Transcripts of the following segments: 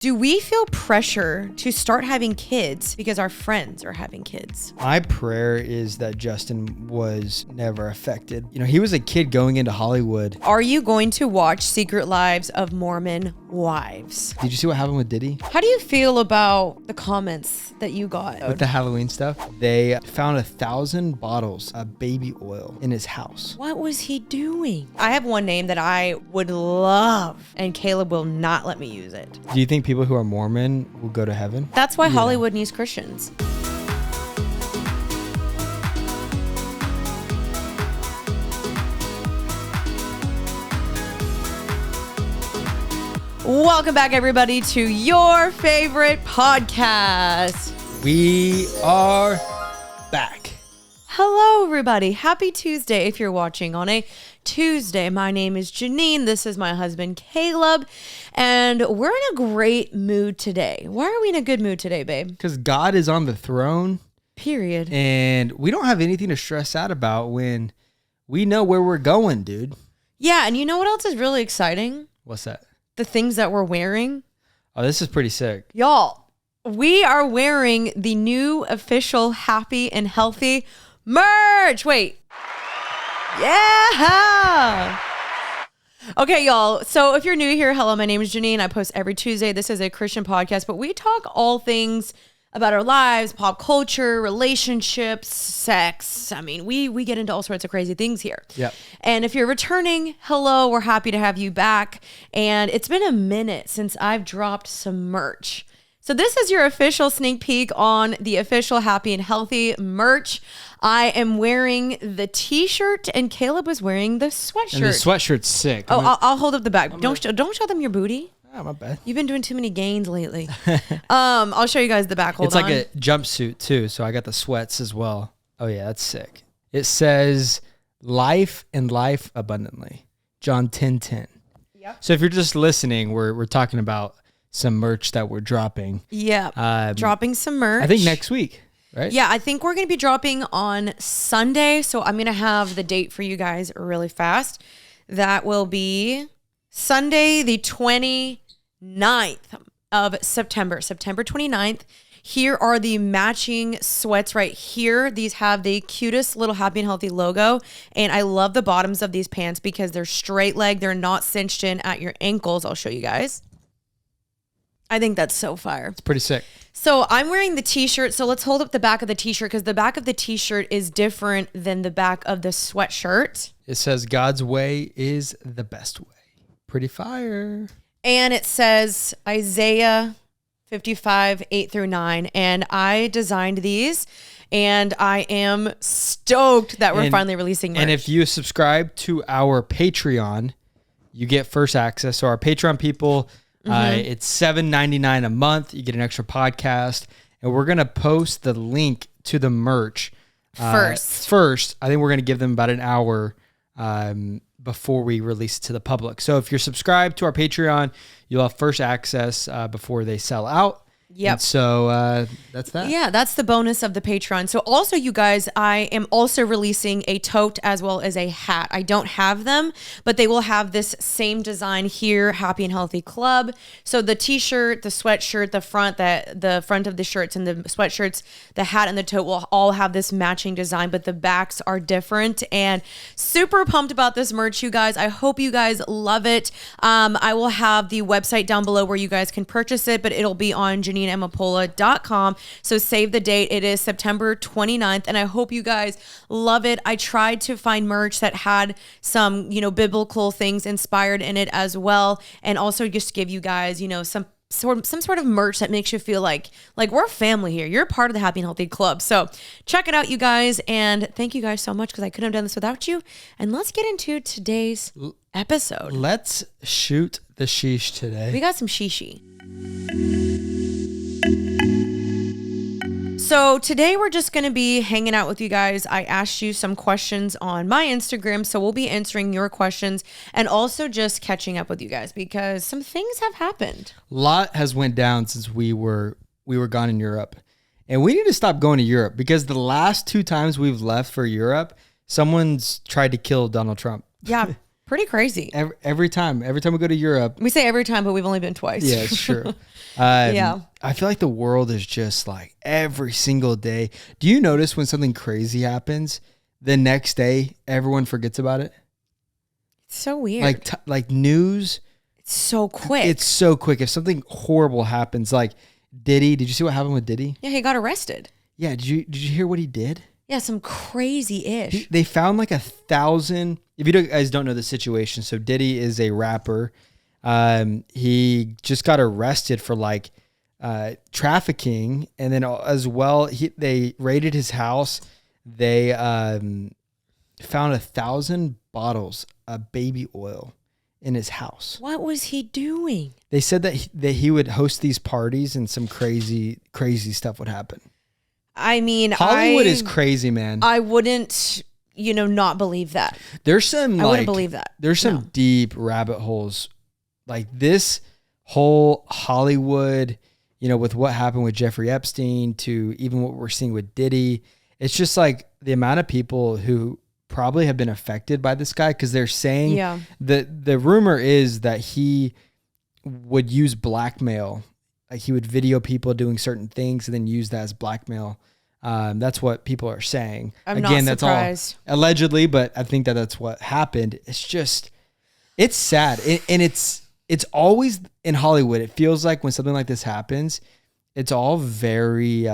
Do we feel pressure to start having kids because our friends are having kids? My prayer is that Justin was never affected. You know, he was a kid going into Hollywood. Are you going to watch Secret Lives of Mormon Wives? Did you see what happened with Diddy? How do you feel about the comments that you got? With the Halloween stuff, they found 1,000 bottles of baby oil in his house. What was he doing? I have one name that I would love, and Kaleb will not let me use it. Do you think people who are Mormon will go to heaven? That's why Hollywood needs Christians. Welcome back, everybody, to your favorite podcast. We are back. Hello, everybody. Happy Tuesday if you're watching on a Tuesday. My name is Janine. This is my husband, Kaleb. And we're in a great mood today. Why are we in a good mood today, babe? Because God is on the throne. Period. And we don't have anything to stress out about when we know where we're going, dude. Yeah, and you know what else is really exciting? What's that? The things that we're wearing. Oh, this is pretty sick. Y'all, we are wearing the new official Happy and Healthy merch. Wait. Yeah. Okay, y'all. So if you're new here, hello, my name is Janine. I post every Tuesday. This is a Christian podcast, but we talk all things about our lives, pop culture, relationships, sex. I mean, we get into all sorts of crazy things here. Yep. And if you're returning, hello, we're happy to have you back. And it's been a minute since I've dropped some merch. So this is your official sneak peek on the official Happy and Healthy merch. I am wearing the t-shirt and Kaleb was wearing the sweatshirt. And the sweatshirt's sick. Oh, I'll hold up the back. Don't show them your booty. Oh, my bad. You've been doing too many gains lately. I'll show you guys the back. It's like a jumpsuit too, so I got the sweats as well. Oh yeah, that's sick. It says life and life abundantly. John 10:10. Yep. So if you're just listening, we're talking about some merch that we're dropping. Yeah. Dropping some merch. I think next week, right? Yeah, I think we're going to be dropping on Sunday. So I'm going to have the date for you guys really fast. That will be Sunday, the 29th of September, September 29th. Here are the matching sweats right here. These have the cutest little Happy and Healthy logo. And I love the bottoms of these pants because they're straight leg. They're not cinched in at your ankles. I'll show you guys. I think that's so fire. It's pretty sick. So I'm wearing the t-shirt. So let's hold up the back of the t-shirt because the back of the t-shirt is different than the back of the sweatshirt. It says God's way is the best way. Pretty fire. And it says Isaiah 55, 8-9. And I designed these and I am stoked that we're finally releasing merch. And if you subscribe to our Patreon, you get first access. So our Patreon people, it's $7.99 a month. You get an extra podcast. And we're going to post the link to the merch first. I think we're going to give them about an hour before we release it to the public. So if you're subscribed to our Patreon, you'll have first access before they sell out. Yep. And so that's that. Yeah, that's the bonus of the Patreon. So also, you guys, I am also releasing a tote as well as a hat. I don't have them, but they will have this same design here, Happy and Healthy Club. So the t-shirt, the sweatshirt, the front of the shirts and the sweatshirts, the hat and the tote will all have this matching design, but the backs are different. And super pumped about this merch, you guys. I hope you guys love it. I will have the website down below where you guys can purchase it, but it'll be on JanineEmmapola.com. So save the date. It is September 29th. And I hope you guys love it. I tried to find merch that had some, biblical things inspired in it as well. And also just give you guys, some sort of merch that makes you feel like we're family here. You're part of the Happy and Healthy Club. So check it out, you guys. And thank you guys so much because I couldn't have done this without you. And let's get into today's episode. Let's shoot the sheesh today. We got some shishi. So today we're just going to be hanging out with you guys. I asked you some questions on my Instagram, so we'll be answering your questions and also just catching up with you guys because some things have happened. A lot has went down since we were gone in Europe. And we need to stop going to Europe because the last 2 times we've left for Europe, someone's tried to kill Donald Trump. Yeah. Pretty crazy. Every time we go to Europe. We say every time, but we've only been twice. Yeah, it's true. Yeah. I feel like the world is just like every single day. Do you notice when something crazy happens, the next day everyone forgets about it? It's so weird. Like news. It's so quick. It's so quick. If something horrible happens, like Diddy, did you see what happened with Diddy? Yeah, he got arrested. Yeah, did you hear what he did? Yeah, some crazy-ish. They found like 1,000. If you guys don't know the situation, so Diddy is a rapper. He just got arrested for like trafficking, and then as well, they raided his house. They found 1,000 bottles of baby oil in his house. What was he doing? They said that he would host these parties and some crazy stuff would happen. I mean, Hollywood is crazy, man. I wouldn't, not believe that. There's some I wouldn't believe that. There's some deep rabbit holes. Like this whole Hollywood, with what happened with Jeffrey Epstein to even what we're seeing with Diddy. It's just like the amount of people who probably have been affected by this guy, because they're saying the rumor is that he would use blackmail. Like he would video people doing certain things and then use that as blackmail. That's what people are saying. I'm not surprised. That's all allegedly, but I think that's what happened. It's sad. And it's always in Hollywood. It feels like when something like this happens, it's all very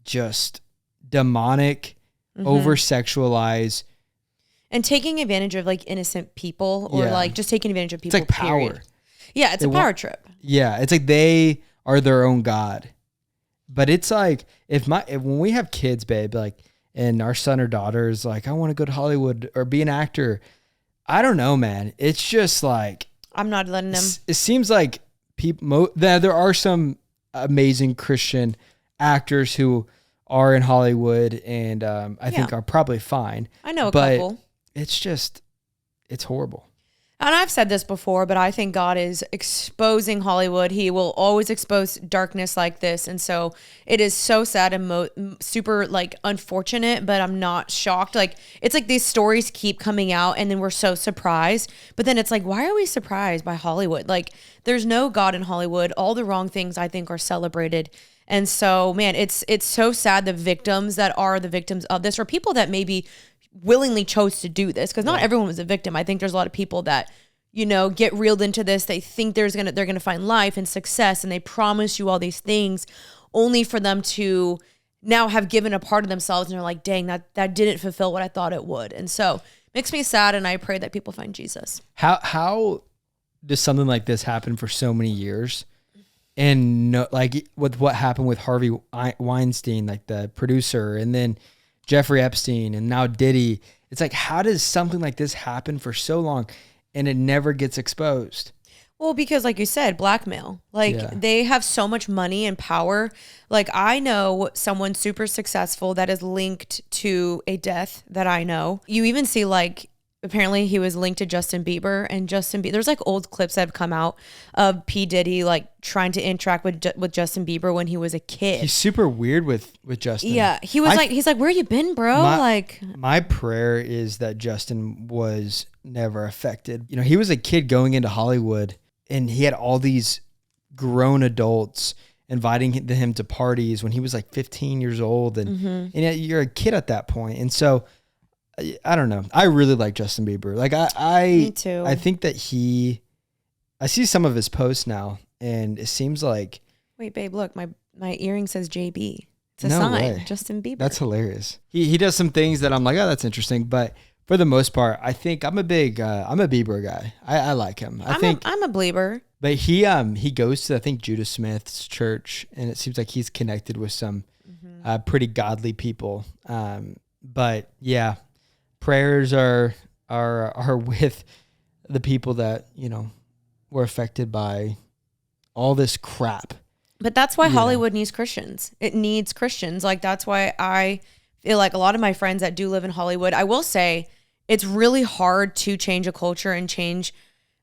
just demonic, over-sexualized. And taking advantage of like innocent people or like just taking advantage of people. It's like power. Yeah, it's a power trip. Yeah, it's like they are their own god. But it's like when we have kids, babe, like, and our son or daughter is like, I want to go to Hollywood or be an actor. I don't know, man. It's just like I'm not letting them. It seems like there are some amazing Christian actors who are in Hollywood and I think are probably fine. I know a couple. It's horrible. And I've said this before, but I think God is exposing Hollywood. He will always expose darkness like this. And so it is so sad and super like unfortunate, but I'm not shocked. Like it's like these stories keep coming out and then we're so surprised. But then it's like, why are we surprised by Hollywood? Like there's no God in Hollywood. All the wrong things I think are celebrated. And so, man, it's so sad the victims that are the victims of this, or people that maybe willingly chose to do this, because not everyone was a victim. I think there's a lot of people that, get reeled into this. They think they're gonna find life and success, and they promise you all these things, only for them to now have given a part of themselves, and they're like, dang, that didn't fulfill what I thought it would. And so makes me sad, and I pray that people find Jesus. How does something like this happen for so many years? And like with what happened with Harvey Weinstein, like the producer, and then Jeffrey Epstein, and now Diddy. It's like, how does something like this happen for so long and it never gets exposed? Well, because like you said, blackmail. Like they have so much money and power. Like I know someone super successful that is linked to a death that I know. You even see like, apparently he was linked to Justin Bieber, and there's like old clips that have come out of P. Diddy like trying to interact with Justin Bieber when he was a kid. He's super weird with Justin. Yeah, he's like, where you been, bro? My prayer is that Justin was never affected. He was a kid going into Hollywood, and he had all these grown adults inviting him to parties when he was like 15 years old, and you're a kid at that point, and so. I don't know. I really like Justin Bieber. Like Me too. I think that I see some of his posts now, and it seems like. Wait, babe, look, my earring says JB. It's a no sign. Way. Justin Bieber. That's hilarious. He does some things that I'm like, oh, that's interesting. But for the most part, I think I'm a Bieber guy. I like him. I'm a Belieber. But he goes to, I think, Judah Smith's church, and it seems like he's connected with some pretty godly people. But yeah. Prayers are with the people that, were affected by all this crap. But that's why Hollywood needs Christians. It needs Christians. Like, that's why I feel like a lot of my friends that do live in Hollywood, I will say it's really hard to change a culture and change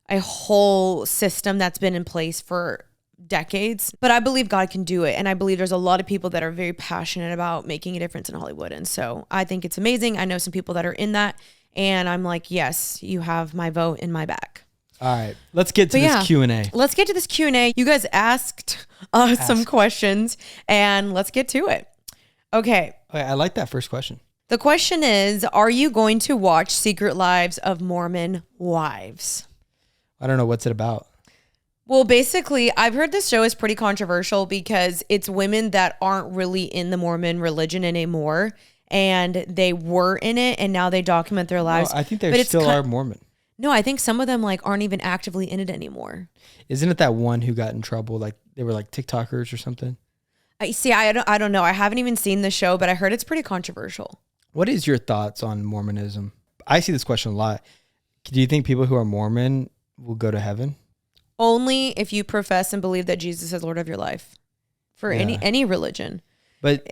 a whole system that's been in place for decades, but I believe God can do it. And I believe there's a lot of people that are very passionate about making a difference in Hollywood. And so I think it's amazing. I know some people that are in that, And I'm like, yes, you have my vote in my back. All right, let's get to this Q&A. Let's get to this Q&A. You guys asked us some questions, and let's get to it. Okay. I like that first question. The question is, are you going to watch Secret Lives of Mormon Wives? I don't know. What's it about? Well, basically, I've heard this show is pretty controversial because it's women that aren't really in the Mormon religion anymore, and they were in it, and now they document their lives. No, I think they still are Mormon. No, I think some of them like aren't even actively in it anymore. Isn't it that one who got in trouble? Like they were like TikTokers or something? I don't know. I haven't even seen the show, but I heard it's pretty controversial. What is your thoughts on Mormonism? I see this question a lot. Do you think people who are Mormon will go to heaven? Only if you profess and believe that Jesus is Lord of your life for any religion. But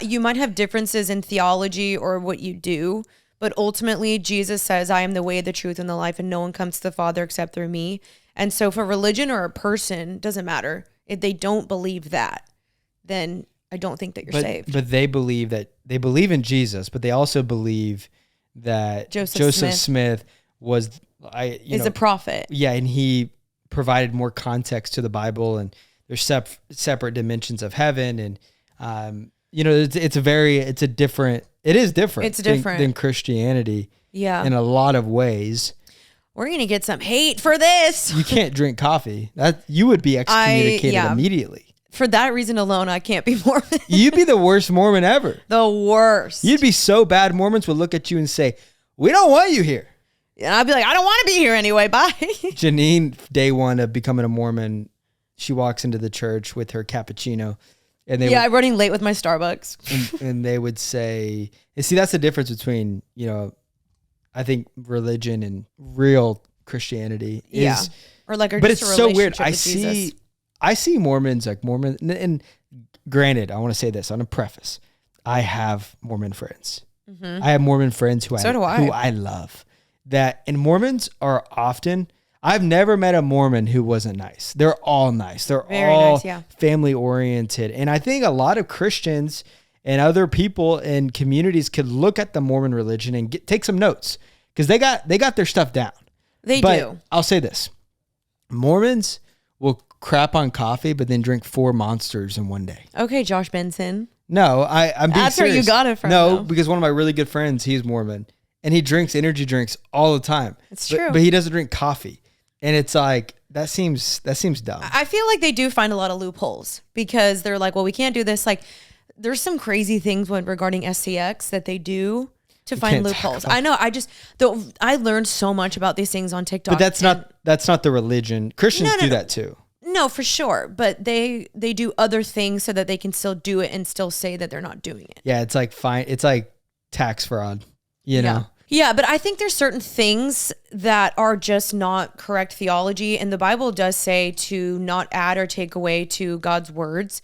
you might have differences in theology or what you do, but ultimately Jesus says, I am the way, the truth, and the life, and no one comes to the Father except through me. And so for religion or a person, doesn't matter. If they don't believe that, then I don't think that you're saved. But they believe in Jesus, but they also believe that Joseph Smith is a prophet. Yeah, and he provided more context to the Bible, and there's separate dimensions of heaven, and it's different than Christianity. Yeah, in a lot of ways. We're gonna get some hate for this. You can't drink coffee. That you would be excommunicated immediately. For that reason alone, I can't be Mormon. You'd be the worst Mormon ever. The worst. You'd be so bad. Mormons would look at you and say, "We don't want you here." And I'd be like, "I don't want to be here anyway. Bye." Janine, day one of becoming a Mormon, she walks into the church with her cappuccino, and I'm running late with my Starbucks. and they would say, "You see, that's the difference between I think religion and real Christianity is, but it's so weird. I see Mormons like Mormon, and granted, I want to say this on a preface. I have Mormon friends. Mm-hmm. I have Mormon friends who I love. And Mormons are often, I've never met a Mormon who wasn't nice. They're all nice. They're very all nice, family oriented. And I think a lot of Christians and other people in communities could look at the Mormon religion and take some notes because they got their stuff down. They do. I'll say this. Mormons will crap on coffee, but then drink 4 Monsters in one day. Okay, Josh Benson. No, I'm being That's serious. Where you got it from. No, though. Because one of my really good friends, he's Mormon, and he drinks energy drinks all the time. It's true. But he doesn't drink coffee. And it's like, that seems dumb. I feel like they do find a lot of loopholes because they're like, well, we can't do this. Like, there's some crazy things regarding SCX that they do to find loopholes. I know. I learned so much about these things on TikTok. But that's not the religion. Christians do that too. No, for sure. But they do other things so that they can still do it and still say that they're not doing it. Yeah, it's like fine. It's like tax fraud, know? Yeah, but I think there's certain things that are just not correct theology. And the Bible does say to not add or take away to God's words.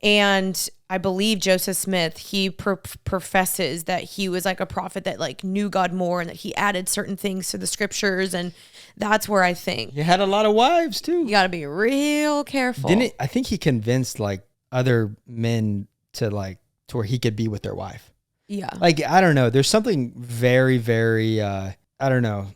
And I believe Joseph Smith, he professes that he was like a prophet that like knew God more and that he added certain things to the scriptures. And that's where I think. He had a lot of wives too. You got to be real careful. I think he convinced like other men to where he could be with their wife. Yeah. Like, I don't know. There's something very, very, I don't know.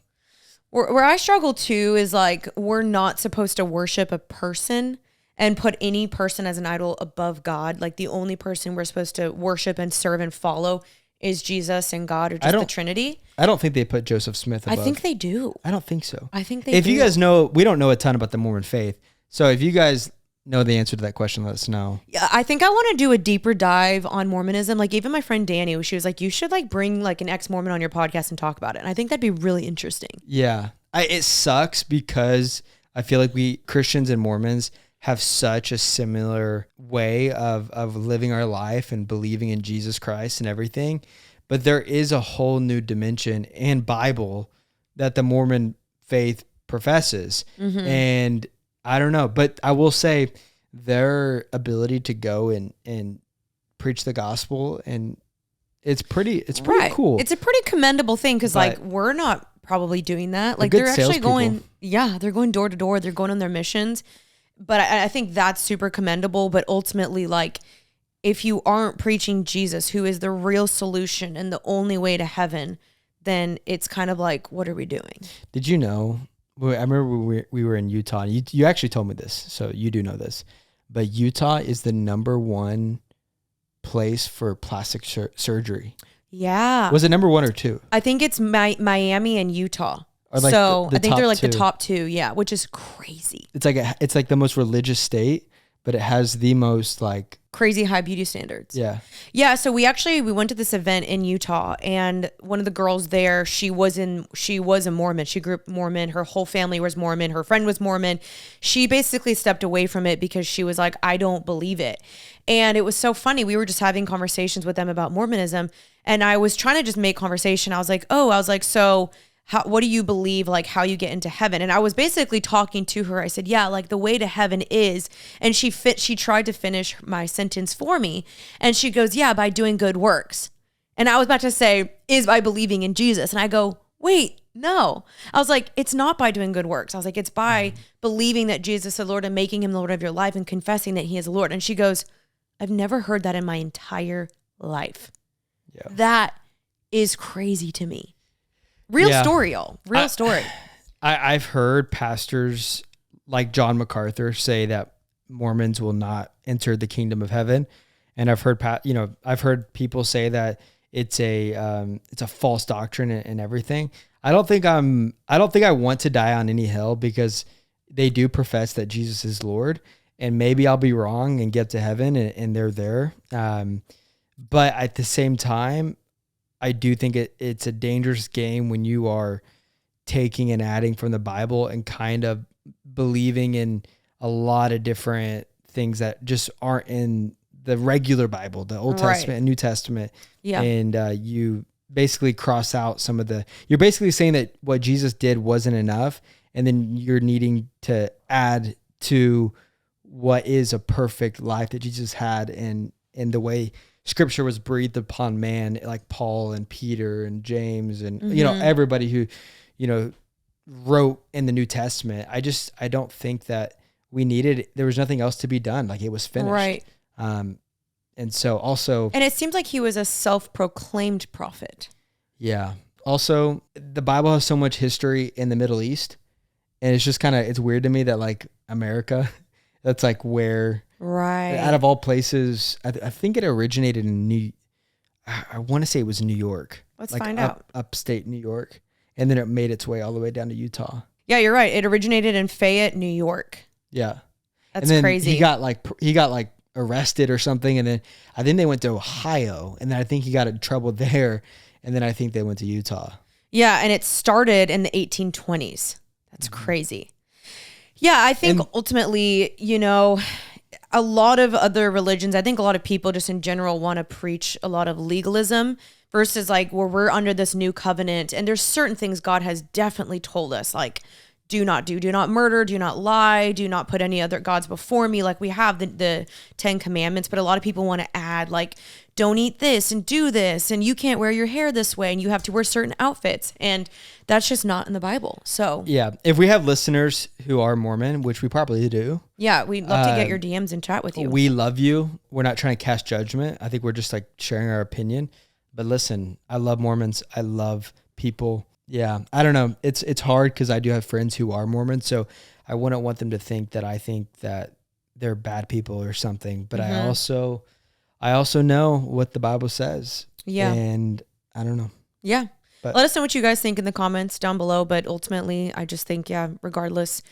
Where I struggle too is like, we're not supposed to worship a person and put any person as an idol above God. Like the only person we're supposed to worship and serve and follow is Jesus and God or just the Trinity. I don't think they put Joseph Smith above. I think they do. I don't think so. I think they do. If you guys know, we don't know a ton about the Mormon faith. So if you guys know the answer to that question, let us know. Yeah, I think I want to do a deeper dive on Mormonism. Like even my friend Danny, she was like, you should like bring like an ex-Mormon on your podcast and talk about it. And I think that'd be really interesting. Yeah. It sucks because I feel like we Christians and Mormons have such a similar way of living our life and believing in Jesus Christ and everything. But there is a whole new dimension and Bible that the Mormon faith professes. Mm-hmm. And I don't know, but I will say their ability to go and preach the gospel, and it's pretty cool. It's a pretty commendable thing because like we're not probably doing that. Like they're actually going, they're going door to door. They're going on their missions. But I think that's super commendable. But ultimately, like if you aren't preaching Jesus, who is the real solution and the only way to heaven, then it's kind of like, what are we doing? Did you know? I remember we were in Utah. You actually told me this, so you do know this. But Utah is the #1 place for plastic surgery. Yeah. Was it #1 or 2? I think it's Miami and Utah. Or like so I think they're like 2. the top 2. Yeah, which is crazy. It's like the most religious state, but it has the most like crazy high beauty standards. Yeah. Yeah. So we went to this event in Utah, and one of the girls there, she was a Mormon. She grew up Mormon. Her whole family was Mormon. Her friend was Mormon. She basically stepped away from it because she was like, I don't believe it. And it was so funny. We were just having conversations with them about Mormonism, and I was trying to just make conversation. I was like, so what do you believe, like how you get into heaven? And I was basically talking to her. I said, yeah, like the way to heaven is, and she tried to finish my sentence for me. And she goes, yeah, by doing good works. And I was about to say, is by believing in Jesus. And I go, wait, no. I was like, it's not by doing good works. I was like, it's by believing that Jesus is the Lord and making him the Lord of your life and confessing that he is the Lord. And she goes, I've never heard that in my entire life. Yeah. That is crazy to me. Real story, y'all. Real story. I've heard pastors like John MacArthur say that Mormons will not enter the kingdom of heaven, and I've heard people say that it's a false doctrine and everything. I don't think I want to die on any hill, because they do profess that Jesus is Lord, and maybe I'll be wrong and get to heaven and they're there. But at the same time, I do think it's a dangerous game when you are taking and adding from the Bible and kind of believing in a lot of different things that just aren't in the regular Bible, the Old Testament and New Testament. Yeah. And you basically cross out you're basically saying that what Jesus did wasn't enough, and then you're needing to add to what is a perfect life that Jesus had, and in the way Scripture was breathed upon man, like Paul and Peter and James and, everybody who, wrote in the New Testament. I don't think that there was nothing else to be done. Like, it was finished. Right. And so also. And it seems like he was a self-proclaimed prophet. Yeah. Also, the Bible has so much history in the Middle East, and it's just it's weird to me that like America, that's like where. Right. Out of all places, I think it originated in I want to say it was New York. Let's find out. Upstate New York. And then it made its way all the way down to Utah. Yeah, you're right. It originated in Fayette, New York. Yeah. That's crazy. He got arrested or something. And then I think they went to Ohio. And then I think he got in trouble there. And then I think they went to Utah. Yeah. And it started in the 1820s. That's crazy. Yeah. I think ultimately, a lot of other religions, I think a lot of people just in general want to preach a lot of legalism versus like where we're under this new covenant. And there's certain things God has definitely told us, like do not murder, do not lie, do not put any other gods before me. Like we have the 10 commandments, but a lot of people want to add like, don't eat this and do this, and you can't wear your hair this way, and you have to wear certain outfits. And that's just not in the Bible. So yeah, if we have listeners who are Mormon, which we probably do. Yeah, we'd love to get your DMs and chat with you. We love you. We're not trying to cast judgment. I think we're just like sharing our opinion. But listen, I love Mormons. I love people. Yeah, I don't know. It's hard because I do have friends who are Mormons, so I wouldn't want them to think that I think that they're bad people or something. But I also know what the Bible says. Yeah. And I don't know. Yeah. But let us know what you guys think in the comments down below. But ultimately, I just think, regardless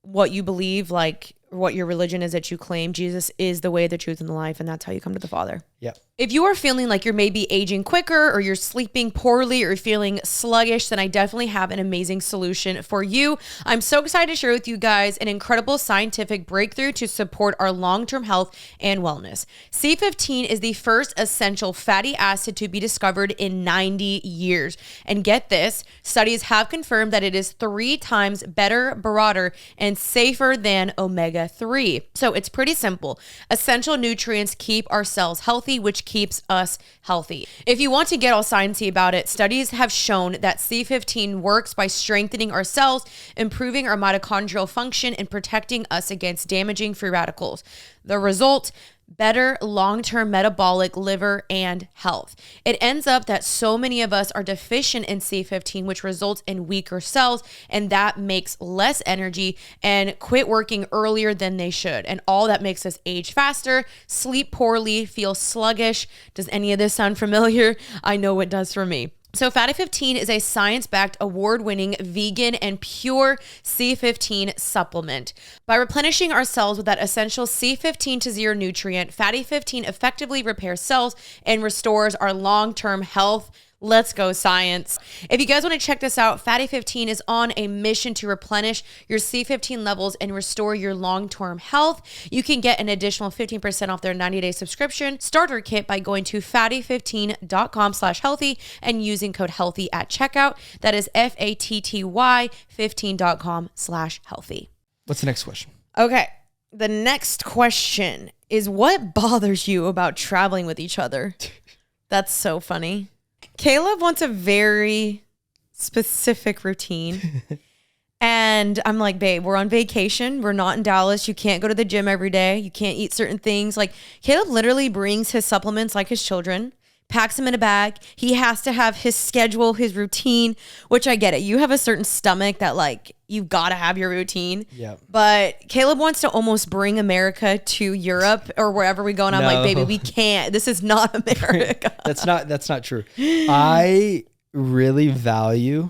what you believe, like what your religion is that you claim, Jesus is the way, the truth, and the life. And that's how you come to the Father. Yeah. If you are feeling like you're maybe aging quicker, or you're sleeping poorly, or feeling sluggish, then I definitely have an amazing solution for you. I'm so excited to share with you guys an incredible scientific breakthrough to support our long-term health and wellness. C15 is the first essential fatty acid to be discovered in 90 years. And get this, studies have confirmed that it is 3 times better, broader, and safer than omega-3. So it's pretty simple. Essential nutrients keep our cells healthy, which keeps us healthy. If you want to get all sciencey about it, studies have shown that C15 works by strengthening our cells, improving our mitochondrial function, and protecting us against damaging free radicals. The result, better long-term metabolic, liver, and health. It ends up that so many of us are deficient in C15, which results in weaker cells, and that makes less energy and quit working earlier than they should. And all that makes us age faster, sleep poorly, feel sluggish. Does any of this sound familiar? I know it does for me. So Fatty 15 is a science-backed, award-winning, vegan, and pure C15 supplement. By replenishing our cells with that essential C15 to zero nutrient, Fatty 15 effectively repairs cells and restores our long-term health. Let's go science. If you guys want to check this out, Fatty 15 is on a mission to replenish your C15 levels and restore your long-term health. You can get an additional 15% off their 90-day subscription starter kit by going to fatty15.com/healthy and using code healthy at checkout. That is FATTY 15.com/healthy. What's the next question? Okay. The next question is, what bothers you about traveling with each other? That's so funny. Kaleb wants a very specific routine. And I'm like, babe, we're on vacation. We're not in Dallas. You can't go to the gym every day. You can't eat certain things. Like, Kaleb literally brings his supplements like his children, packs them in a bag. He has to have his schedule, his routine, which I get it. You have a certain stomach that, like, you've got to have your routine. Yeah. But Kaleb wants to almost bring America to Europe or wherever we go. And I'm like, baby, we can't. This is not America. That's not true. I really value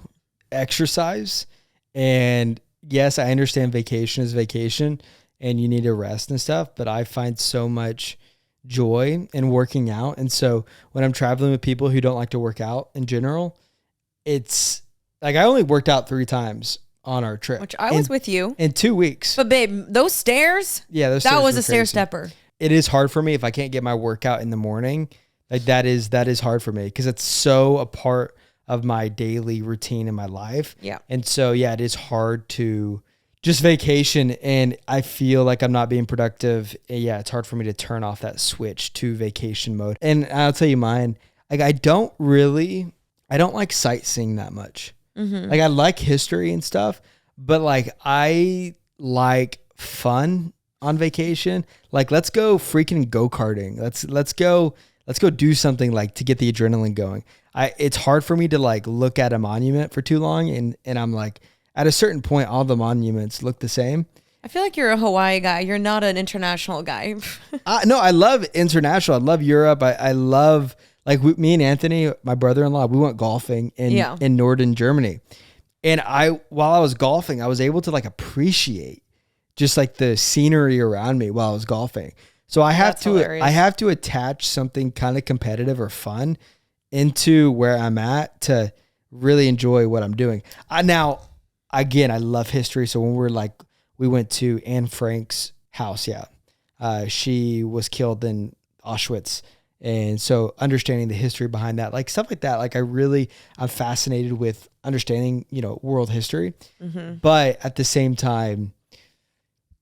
exercise. And yes, I understand vacation is vacation and you need to rest and stuff, but I find so much joy in working out. And so when I'm traveling with people who don't like to work out in general, it's like I only worked out 3 times on our trip. Which I was with you. In 2 weeks. But babe, those stairs? Yeah, that was a stair stepper. It is hard for me if I can't get my workout in the morning. Like that is hard for me because it's so a part of my daily routine in my life. Yeah. And so, yeah, it is hard to just vacation and I feel like I'm not being productive. Yeah, it's hard for me to turn off that switch to vacation mode. And I'll tell you mine, like I don't like sightseeing that much. Mm-hmm. Like I like history and stuff, but like I like fun on vacation. Like let's go freaking go-karting. Let's go do something like to get the adrenaline going. It's hard for me to like look at a monument for too long and I'm like at a certain point all the monuments look the same. I feel like you're a Hawaii guy. You're not an international guy. No, I love international. I love Europe. I love like me and Anthony, my brother-in-law, we went golfing in northern Germany. And while I was golfing, I was able to like appreciate just like the scenery around me while I was golfing. So I have to attach something kind of competitive or fun into where I'm at to really enjoy what I'm doing. Now, again, I love history. So when we went to Anne Frank's house. Yeah. She was killed in Auschwitz. And so understanding the history behind that, like stuff like that, like I'm fascinated with understanding, world history. Mm-hmm. But at the same time,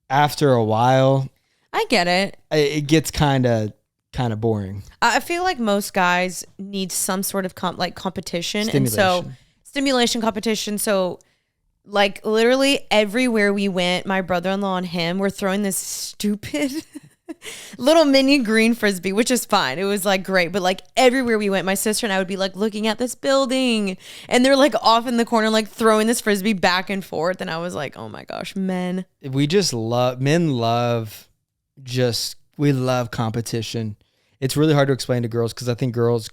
after a while, I get it. It gets kind of boring. I feel like most guys need some sort of competition. And so stimulation competition. So like literally everywhere we went, my brother-in-law and him were throwing this stupid little mini green frisbee, which is fine. It was like great. But like everywhere we went, my sister and I would be like looking at this building and they're like off in the corner, like throwing this frisbee back and forth. And I was like, oh my gosh, men. We love competition. It's really hard to explain to girls because I think girls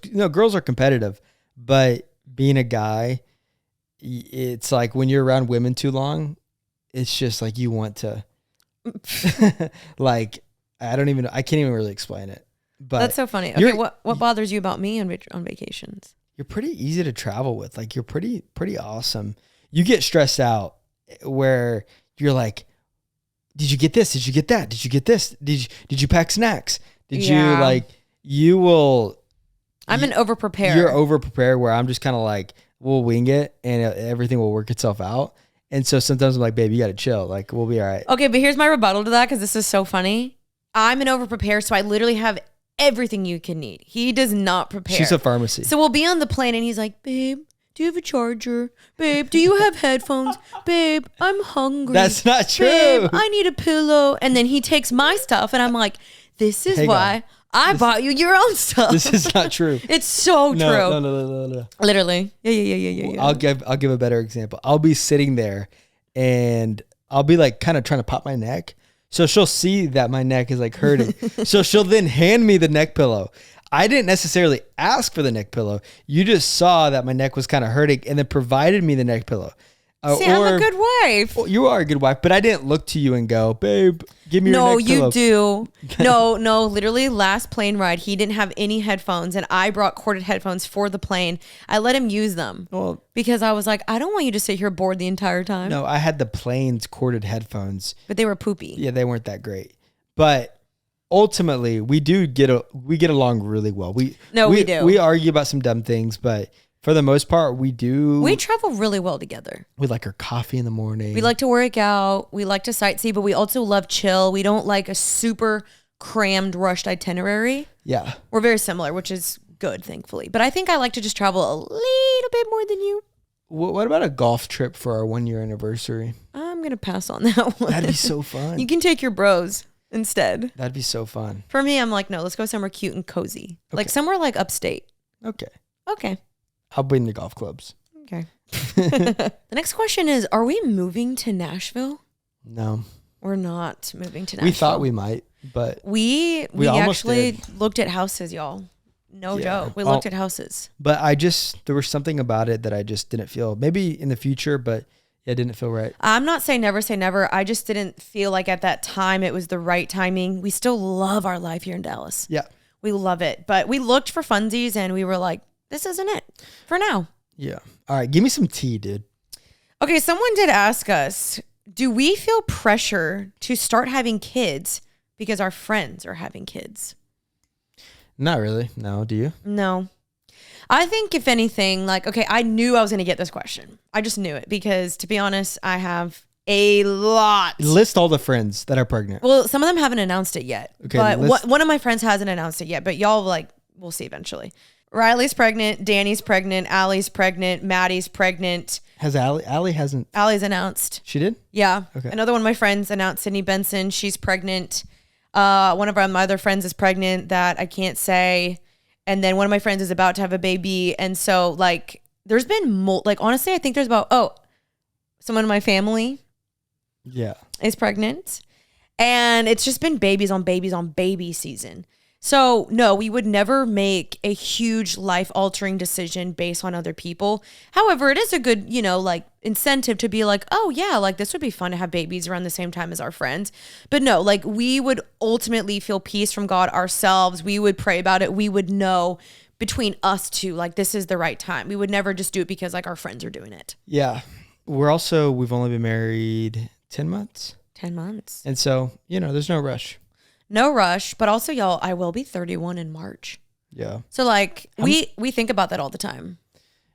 are competitive, but being a guy, it's like when you're around women too long, it's just like you want to like, I can't even really explain it. But that's so funny. Okay, what bothers you about me on vacations? You're pretty easy to travel with. Like you're pretty awesome. You get stressed out where you're like, did you get this? Did you get that? Did you get this? Did you pack snacks? I'm an over-preparer. You're over-prepared where I'm just kind of like, we'll wing it and everything will work itself out. And so sometimes I'm like, babe, you got to chill. Like, we'll be all right. Okay, but here's my rebuttal to that because this is so funny. I'm an over-preparer, so I literally have everything you can need. He does not prepare. She's a pharmacy. So we'll be on the plane and he's like, babe, do you have a charger? Babe, do you have headphones? Babe, I'm hungry. That's not true. Babe, I need a pillow. And then he takes my stuff and I'm like, This is Hang why I bought you your own stuff. This is not true. It's so true. No. Literally. Yeah. I'll give a better example. I'll be sitting there and I'll be like kind of trying to pop my neck. So she'll see that my neck is like hurting. So she'll then hand me the neck pillow. I didn't necessarily ask for the neck pillow. You just saw that my neck was kind of hurting and then provided me the neck pillow. See, I'm a good wife. Well, you are a good wife, but I didn't look to you and go, babe, give me your neck pillow. No, you do. No, literally last plane ride, he didn't have any headphones and I brought corded headphones for the plane. I let him use them because I was like, I don't want you to sit here bored the entire time. No, I had the plane's corded headphones. But they were poopy. Yeah, they weren't that great. But ultimately, we get along really well. We do. We argue about some dumb things, but for the most part, we do. We travel really well together. We like our coffee in the morning. We like to work out. We like to sightsee, but we also love chill. We don't like a super crammed, rushed itinerary. Yeah. We're very similar, which is good, thankfully. But I think I like to just travel a little bit more than you. What about a golf trip for our 1-year anniversary? I'm going to pass on that one. That'd be so fun. You can take your bros instead. That'd be so fun. For me, I'm like, no, let's go somewhere cute and cozy. Okay. Like somewhere like upstate. Okay. I'll bring the golf clubs. Okay. The next question is, are we moving to Nashville? No. We're not moving to Nashville. We thought we might, but we actually looked at houses, y'all. No joke. We looked at houses. But there was something about it that I just didn't feel, maybe in the future, but it didn't feel right. I'm not saying never say never. I just didn't feel like at that time it was the right timing. We still love our life here in Dallas. Yeah. We love it. But we looked for funsies and we were like, this isn't it for now. Yeah. All right. Give me some tea, dude. Okay. Someone did ask us, do we feel pressure to start having kids because our friends are having kids? Not really. No. Do you? No. I think if anything, like, okay, I knew I was going to get this question. I just knew it because, to be honest, I have a lot. List all the friends that are pregnant. Well, some of them haven't announced it yet. Okay. But one of my friends hasn't announced it yet, but y'all, like, we'll see eventually. Riley's pregnant. Danny's pregnant. Allie's pregnant. Maddie's pregnant. Has Allie hasn't? Allie's announced. She did? Yeah. Okay. Another one of my friends announced, Sydney Benson. She's pregnant. One of my other friends is pregnant that I can't say. And then one of my friends is about to have a baby. And so, like, there's been, honestly, I think there's someone in my family is pregnant. And it's just been babies on babies on baby season. So, no, we would never make a huge life-altering decision based on other people. However, it is a good, incentive to be like, oh, yeah, like, this would be fun to have babies around the same time as our friends. But no, like, we would ultimately feel peace from God ourselves. We would pray about it. We would know between us two, like, this is the right time. We would never just do it because, like, our friends are doing it. Yeah. We've only been married 10 months. 10 months. And so, there's no rush. No rush, but also, y'all, I will be 31 in March. Yeah. So, like, we think about that all the time.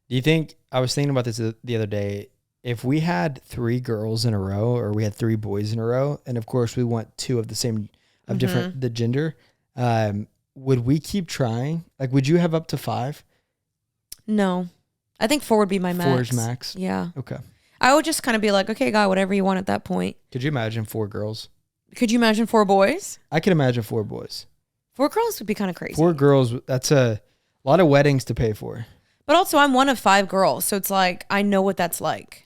Do you think, I was thinking about this the other day, if we had 3 girls in a row or we had 3 boys in a row, and of course we want 2 of the same, of different, the gender, would we keep trying? Like, would you have up to 5? No. I think 4 would be my max. 4 is max? Yeah. Okay. I would just kind of be like, okay, God, whatever you want at that point. Could you imagine 4 girls? Could you imagine 4 boys? I could imagine 4 boys. 4 girls would be kind of crazy. 4 girls, that's a lot of weddings to pay for. But also, I'm one of 5 girls, so it's like, I know what that's like.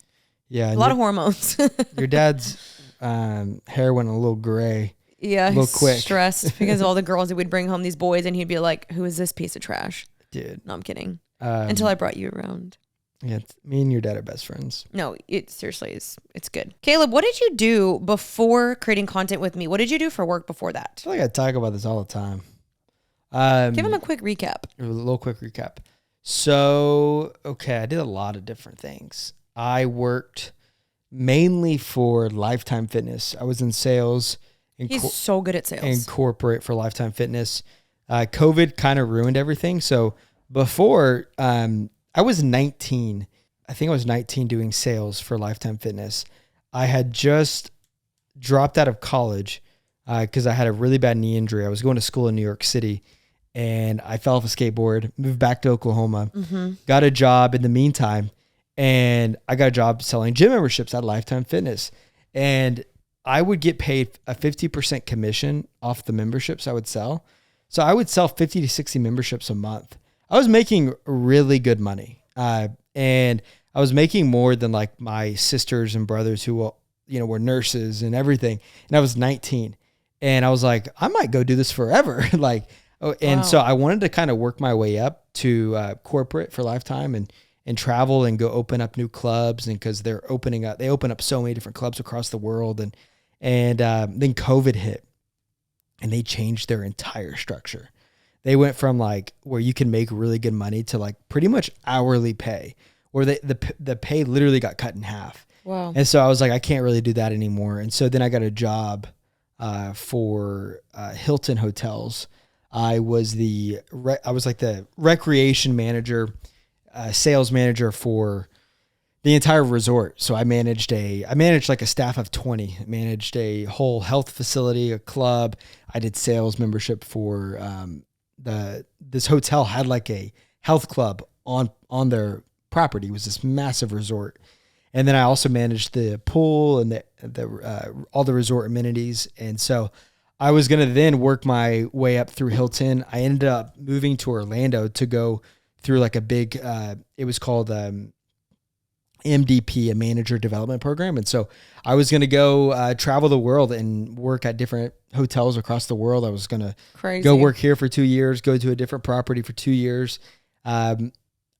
Yeah. A lot of hormones. Your dad's hair went a little gray. Yeah, a little quick. Stressed because of all the girls that would bring home these boys, and he'd be like, who is this piece of trash? Dude. No, I'm kidding. Until I brought you around. Yeah, me and your dad are best friends. No, it seriously is. It's good. Kaleb, what did you do before creating content with me? What did you do for work before that? I feel like I talk about this all the time. Give him a quick recap. A little quick recap. So, okay, I did a lot of different things. I worked mainly for Lifetime Fitness. I was in sales. He's so good at sales. And corporate for Lifetime Fitness. COVID kind of ruined everything. So before, I was 19. I think I was 19 doing sales for Lifetime Fitness. I had just dropped out of college because I had a really bad knee injury. I was going to school in New York City and I fell off a skateboard, moved back to Oklahoma, got a job in the meantime, and I got a job selling gym memberships at Lifetime Fitness. And I would get paid a 50% commission off the memberships I would sell. So I would sell 50 to 60 memberships a month. I was making really good money. And I was making more than like my sisters and brothers who, were nurses and everything. And I was 19 and I was like, I might go do this forever. So I wanted to kind of work my way up to corporate for Lifetime and travel and go open up new clubs. And cause they open up so many different clubs across the world. And then COVID hit and they changed their entire structure. They went from like where you can make really good money to like pretty much hourly pay, where the pay literally got cut in half. Wow. And so I was like, I can't really do that anymore. And so then I got a job for Hilton Hotels. I was like the recreation manager, sales manager for the entire resort. So I managed like a staff of 20, managed a whole health facility, a club. I did sales membership for this hotel had like a health club on their property. It was this massive resort. And then I also managed the pool and all the resort amenities. And so I was going to then work my way up through Hilton. I ended up moving to Orlando to go through like a big, it was called MDP, a manager development program. And so I was going to go travel the world and work at different hotels across the world. I was going to go work here for 2 years, go to a different property for 2 years.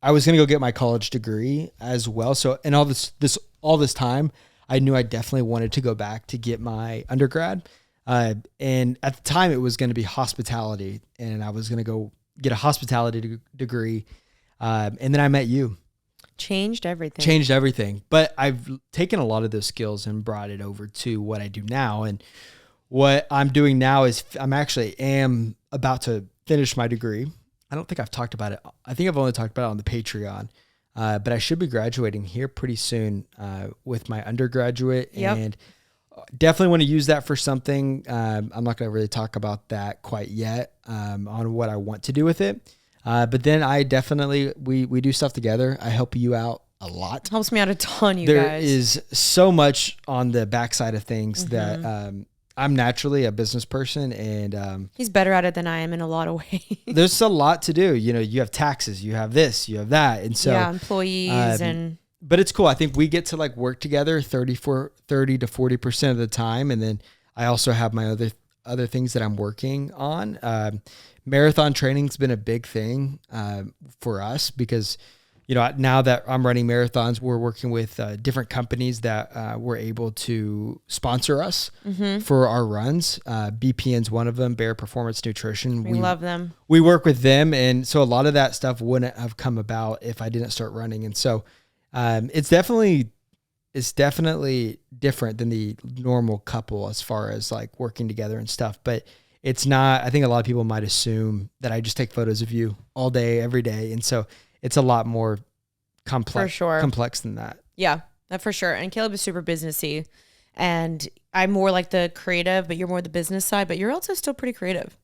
I was going to go get my college degree as well. So, and all this time, I knew I definitely wanted to go back to get my undergrad. And at the time it was going to be hospitality, and I was going to go get a hospitality degree. And then I met you. Changed everything. But I've taken a lot of those skills and brought it over to what I do now. And what I'm doing now is I'm actually about to finish my degree. I don't think I've talked about it. I think I've only talked about it on the Patreon, but I should be graduating here pretty soon with my undergraduate. Yep. And definitely want to use that for something. I'm not going to really talk about that quite yet on what I want to do with it. But then I definitely, we do stuff together. I help you out a lot. Helps me out a ton, guys. There is so much on the backside of things that I'm naturally a business person, and he's better at it than I am in a lot of ways. There's a lot to do. You have taxes, you have this, you have that. And so employees but it's cool. I think we get to like work together 30 to 40% of the time. And then I also have my other things that I'm working on. Marathon training's been a big thing for us because, now that I'm running marathons, we're working with different companies that were able to sponsor us for our runs. BPN's one of them, Bear Performance Nutrition. We love them. We work with them. And so a lot of that stuff wouldn't have come about if I didn't start running. And so it's definitely different than the normal couple as far as like working together and stuff. But it's not, I think a lot of people might assume that I just take photos of you all day, every day. And so it's a lot more complex than that. Yeah, for sure. And Kaleb is super businessy, and I'm more like the creative, but you're more the business side, but you're also still pretty creative.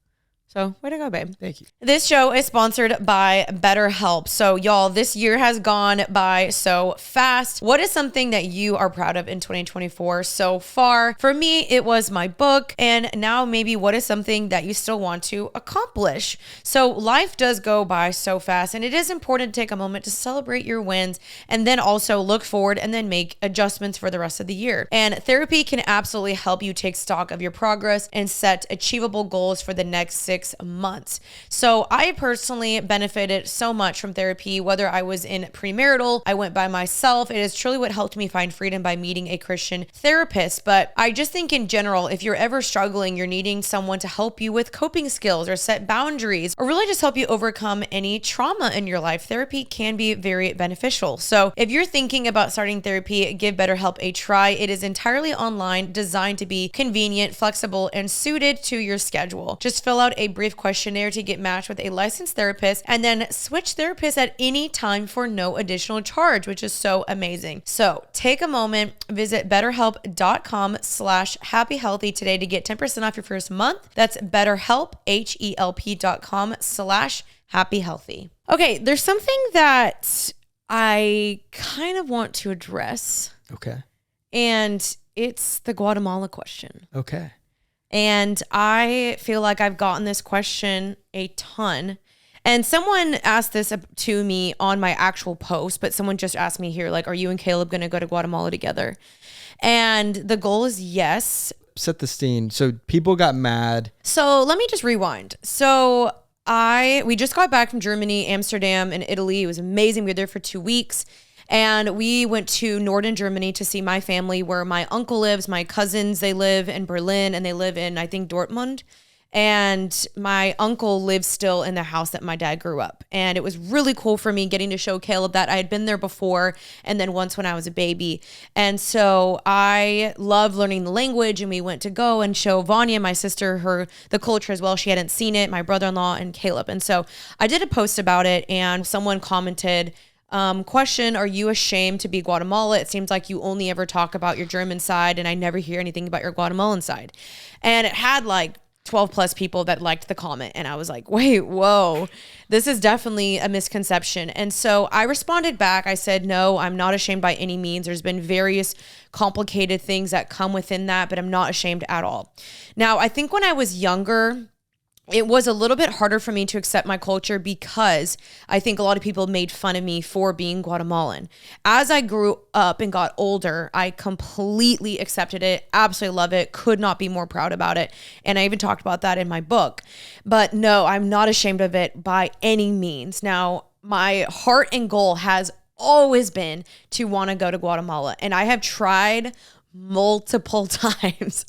So way to go, babe. Thank you. This show is sponsored by BetterHelp. So y'all, this year has gone by so fast. What is something that you are proud of in 2024 so far? For me, it was my book. And now maybe what is something that you still want to accomplish? So life does go by so fast, and it is important to take a moment to celebrate your wins and then also look forward and then make adjustments for the rest of the year. And therapy can absolutely help you take stock of your progress and set achievable goals for the next 6 months. So I personally benefited so much from therapy, whether I was in premarital, I went by myself. It is truly what helped me find freedom by meeting a Christian therapist. But I just think in general, if you're ever struggling, you're needing someone to help you with coping skills or set boundaries or really just help you overcome any trauma in your life, therapy can be very beneficial. So if you're thinking about starting therapy, give BetterHelp a try. It is entirely online, designed to be convenient, flexible, and suited to your schedule. Just fill out a brief questionnaire to get matched with a licensed therapist, and then switch therapists at any time for no additional charge, which is so amazing. So take a moment, visit betterhelp.com/happyhealthy today to get 10% off your first month. That's BetterHelp, HELP.com/happyhealthy. Okay, there's something that I kind of want to address. Okay. And It's the Guatemala question. Okay. And I feel like I've gotten this question a ton. And someone asked this to me on my actual post, but someone just asked me here, like, are you and Kaleb going to go to Guatemala together? And the goal is yes. Set the scene. So people got mad. So let me just rewind. So we just got back from Germany, Amsterdam, and Italy. It was amazing. We were there for 2 weeks. And we went to northern Germany to see my family, where my uncle lives. My cousins, they live in Berlin, and they live in, I think, Dortmund. And my uncle lives still in the house that my dad grew up. And it was really cool for me getting to show Kaleb that I had been there before, and then once when I was a baby. And so I love learning the language, and we went to go and show Vanya, my sister, the culture as well. She hadn't seen it, my brother-in-law, and Kaleb. And so I did a post about it, and someone commented, question, are you ashamed to be Guatemala? It seems like you only ever talk about your German side, and I never hear anything about your Guatemalan side. And it had like 12 plus people that liked the comment. And I was like, wait, whoa, this is definitely a misconception. And so I responded back. I said, no, I'm not ashamed by any means. There's been various complicated things that come within that, but I'm not ashamed at all. Now, I think when I was younger, it was a little bit harder for me to accept my culture because I think a lot of people made fun of me for being Guatemalan. As I grew up and got older, I completely accepted it, absolutely love it, could not be more proud about it. And I even talked about that in my book. But no, I'm not ashamed of it by any means. Now, my heart and goal has always been to want to go to Guatemala. And I have tried multiple times.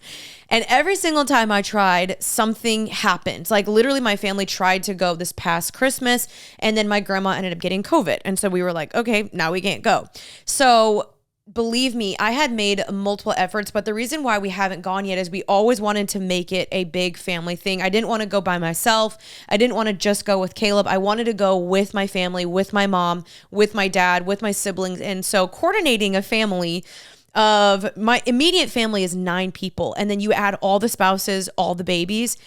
And every single time I tried, something happened. Like literally my family tried to go this past Christmas, and then my grandma ended up getting COVID. And so we were like, okay, now we can't go. So believe me, I had made multiple efforts, but the reason why we haven't gone yet is we always wanted to make it a big family thing. I didn't want to go by myself. I didn't want to just go with Kaleb. I wanted to go with my family, with my mom, with my dad, with my siblings. And so coordinating a family of my immediate family is 9 people. And then you add all the spouses, all the babies,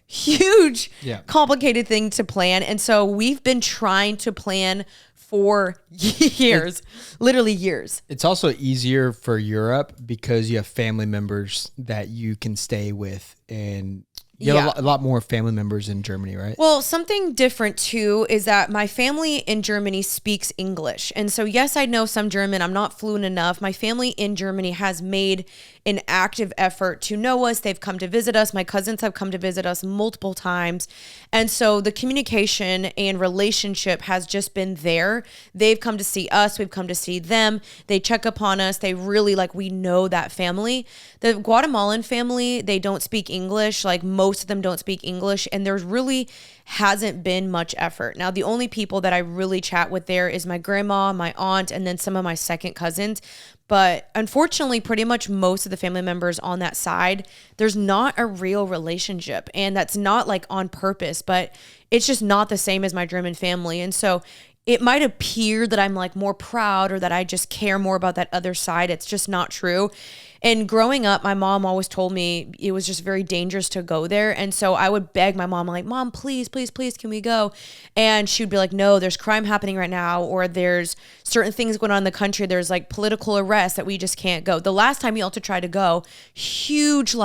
huge, complicated thing to plan. And so we've been trying to plan for years, literally years. It's also easier for Europe because you have family members that you can stay with, and you have a lot more family members in Germany, right? Well, something different too is that my family in Germany speaks English. And so, yes, I know some German. I'm not fluent enough. My family in Germany has made an active effort to know us. They've come to visit us. My cousins have come to visit us multiple times. And so the communication and relationship has just been there. They've come to see us. We've come to see them. They check upon us. They really we know that family. The Guatemalan family, they don't speak English. Like most of them don't speak English. And there's really hasn't been much effort. Now, the only people that I really chat with there is my grandma, my aunt, and then some of my second cousins. But unfortunately, pretty much most of the family members on that side, there's not a real relationship. And that's not on purpose, but it's just not the same as my German family. And so it might appear that I'm more proud or that I just care more about that other side. It's just not true. And growing up, my mom always told me it was just very dangerous to go there. And so I would beg my mom, Mom, please, please, please, can we go? And she'd be like, no, there's crime happening right now, or there's certain things going on in the country. There's political arrests that we just can't go. The last time we also tried to go, huge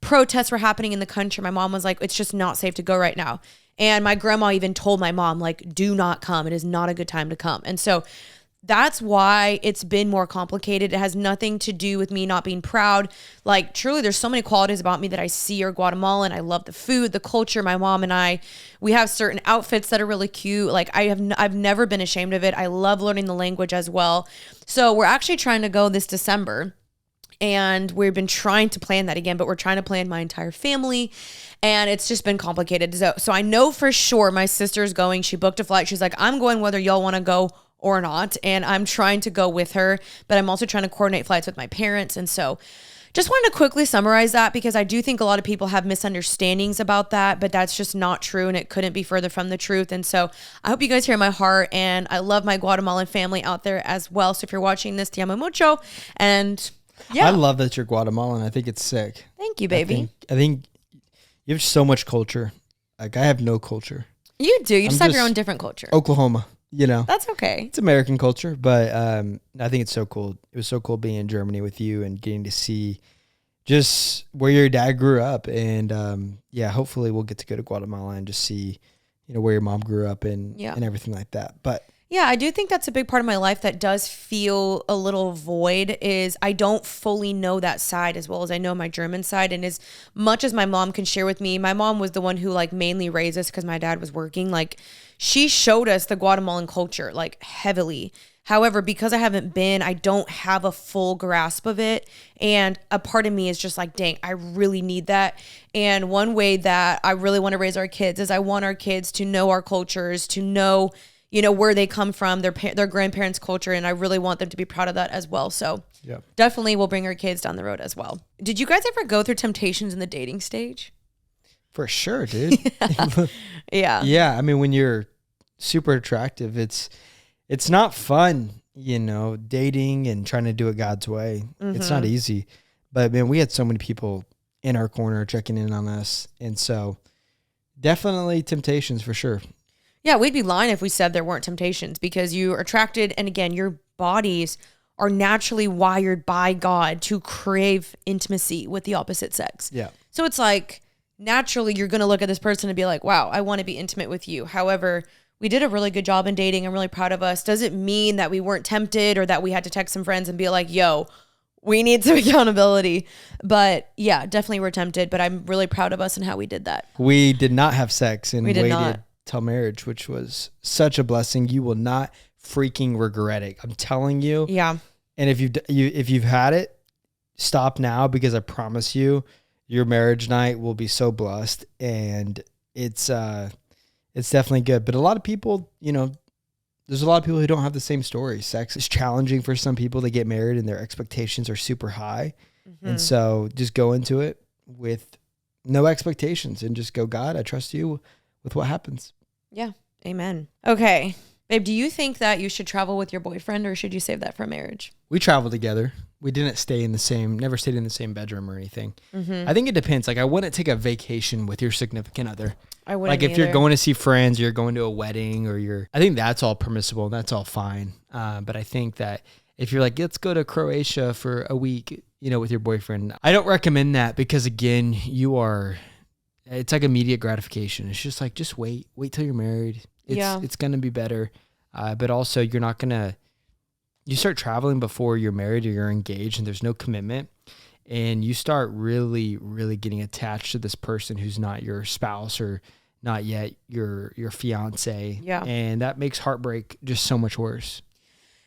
protests were happening in the country. My mom was like, it's just not safe to go right now. And my grandma even told my mom, do not come. It is not a good time to come. And so that's why it's been more complicated. It has nothing to do with me not being proud. Truly, there's so many qualities about me that I see are Guatemalan. I love the food, the culture. My mom and we have certain outfits that are really cute. I've never been ashamed of it. I love learning the language as well. So we're actually trying to go this December. And we've been trying to plan that again, but we're trying to plan my entire family, and it's just been complicated. So I know for sure my sister's going. She booked a flight. She's like, I'm going whether y'all want to go or not. And I'm trying to go with her, but I'm also trying to coordinate flights with my parents. And so just wanted to quickly summarize that because I do think a lot of people have misunderstandings about that, but that's just not true, and it couldn't be further from the truth. And so I hope you guys hear my heart, and I love my Guatemalan family out there as well. So if you're watching this, te amo mucho. And yeah. I love that you're Guatemalan. I think it's sick. Thank you, baby. I think you have so much culture. I have no culture. You do. You just have your own different culture. Oklahoma. you know, That's okay. it's American culture, but I think it's so cool. It was so cool being in Germany with you and getting to see just where your dad grew up. And yeah, hopefully we'll get to go to Guatemala and just see, you know, where your mom grew up and everything like that. But yeah, I do think that's a big part of my life that does feel a little void is I don't fully know that side as well as I know my German side. And as much as my mom can share with me, my mom was the one who like mainly raised us because my dad was working. Like she showed us the Guatemalan culture like heavily. However, because I haven't been, I don't have a full grasp of it. And a part of me is just like, dang, I really need that. And one way that I really want to raise our kids is I want our kids to know our cultures, to know, you know, where they come from, their grandparents' culture. And I really want them to be proud of that as well. So definitely we'll bring our kids down the road as well. Did you guys ever go through temptations in the dating stage? for sure, dude. Yeah. Yeah. I mean, when you're super attractive, it's not fun, you know, dating and trying to do it God's way. It's not easy. But man, we had so many people in our corner checking in on us. And so definitely temptations for sure. Yeah, we'd be lying if we said there weren't temptations because you're attracted. And again, your bodies are naturally wired by God to crave intimacy with the opposite sex. Yeah. So it's like naturally you're going to look at this person and be like, wow, I want to be intimate with you. However, we did a really good job in dating. I'm really proud of us. Does it mean that we weren't tempted or that we had to text some friends and be like, yo, we need some accountability? But yeah, definitely we're tempted, but I'm really proud of us and how we did that. We did not have sex and waited not. till marriage, which was such a blessing. You will not freaking regret it. I'm telling you. Yeah. And if you've had it, stop now, because I promise you, your marriage night will be so blessed, and it's definitely good. But a lot of people, you know, there's a lot of people who don't have the same story. Sex is challenging for some people. They get married and their expectations are super high. And so just go into it with no expectations and just go, God, I trust you with what happens. Yeah. Amen. Okay. Babe, do you think that you should travel with your boyfriend or should you save that for marriage? We traveled together. We didn't never stayed in the same bedroom or anything. I think it depends. Like, I wouldn't take a vacation with your significant other. I wouldn't Like, if you're going to see friends, you're going to a wedding, or I think that's all permissible. That's all fine. But I think that if you're like, let's go to Croatia for a week, you know, with your boyfriend, I don't recommend that, because again, it's like immediate gratification. It's just like, just wait till you're married. It's going to be better. But also you start traveling before you're married or you're engaged and there's no commitment, and you start really, really getting attached to this person who's not your spouse or not yet your fiance. Yeah. And that makes heartbreak just so much worse.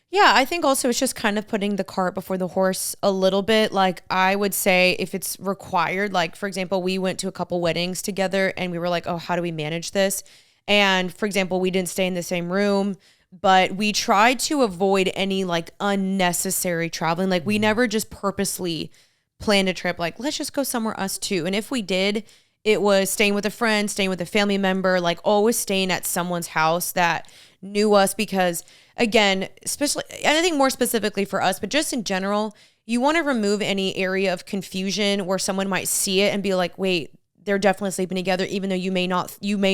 Yeah, I think also it's just kind of putting the cart before the horse a little bit. Like, I would say if it's required, like, for example, we went to a couple weddings together and we were like, oh, how do we manage this? And for example, we didn't stay in the same room, but we tried to avoid any like unnecessary traveling. Like, we never just purposely planned a trip. Like, let's just go somewhere us two. And if we did, it was staying with a friend, staying with a family member, like always staying at someone's house that knew us, because again, especially, and I think more specifically for us, but just in general, you want to remove any area of confusion where someone might see it and be like, wait, they're definitely sleeping together, even though you may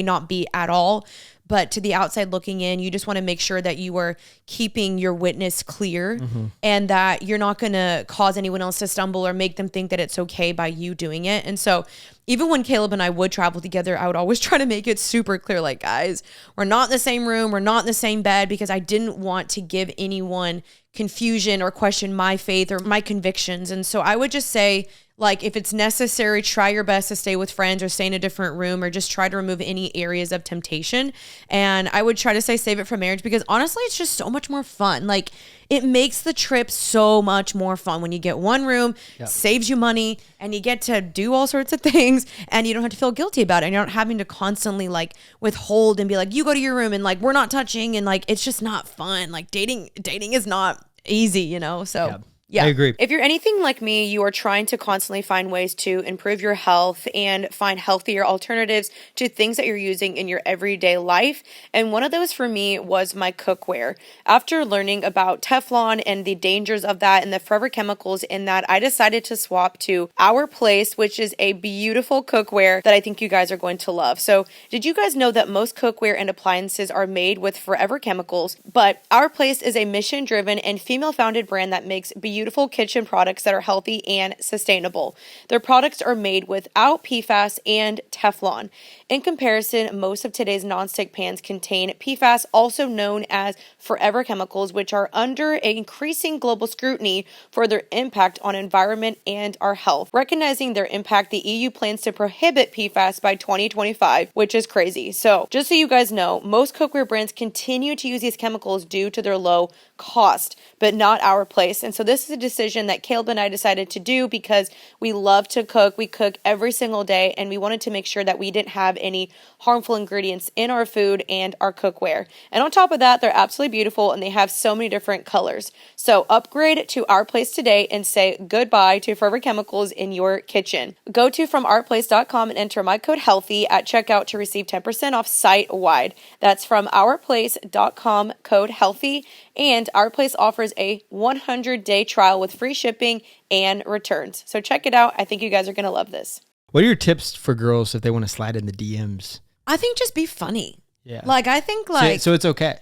not be at all. But to the outside looking in, you just want to make sure that you are keeping your witness clear and that you're not going to cause anyone else to stumble or make them think that it's okay by you doing it. And so even when Kaleb and I would travel together, I would always try to make it super clear, like, guys, we're not in the same room, we're not in the same bed, because I didn't want to give anyone confusion or question my faith or my convictions. And so I would just say, like, if it's necessary, try your best to stay with friends or stay in a different room, or just try to remove any areas of temptation. And I would try to say save it for marriage, because honestly, it's just so much more fun. Like, it makes the trip so much more fun when you get one room, saves you money, and you get to do all sorts of things, and you don't have to feel guilty about it. And you're not having to constantly like withhold and be like, you go to your room and like, we're not touching. And like, it's just not fun. Like, dating is not easy, you know? So Yeah. I agree. If you're anything like me, you are trying to constantly find ways to improve your health and find healthier alternatives to things that you're using in your everyday life. And one of those for me was my cookware. After learning about Teflon and the dangers of that and the forever chemicals in that, I decided to swap to Our Place, which is a beautiful cookware that I think you guys are going to love. So did you guys know that most cookware and appliances are made with forever chemicals? But Our Place is a mission-driven and female-founded brand that makes beautiful kitchen products that are healthy and sustainable. Their products are made without PFAS and Teflon. In comparison, most of today's nonstick pans contain PFAS, also known as forever chemicals, which are under increasing global scrutiny for their impact on environment and our health. Recognizing their impact, the EU plans to prohibit PFAS by 2025, which is crazy. So, just so you guys know, most cookware brands continue to use these chemicals due to their low cost, but not Our Place. And so this is a decision that Kaleb and I decided to do because we love to cook. We cook every single day, and we wanted to make sure that we didn't have any harmful ingredients in our food and our cookware. And on top of that, they're absolutely beautiful, and they have so many different colors. So upgrade to Our Place today and say goodbye to forever chemicals in your kitchen. Go to FromOurPlace.com and enter my code HEALTHY at checkout to receive 10% off site-wide. That's from OurPlace.com, code HEALTHY. And Our Place offers a 100-day trial with free shipping and returns. So check it out. I think you guys are going to love this. What are your tips for girls if they want to slide in the DMs? I think just be funny. Yeah. Like, I think like... So it's okay.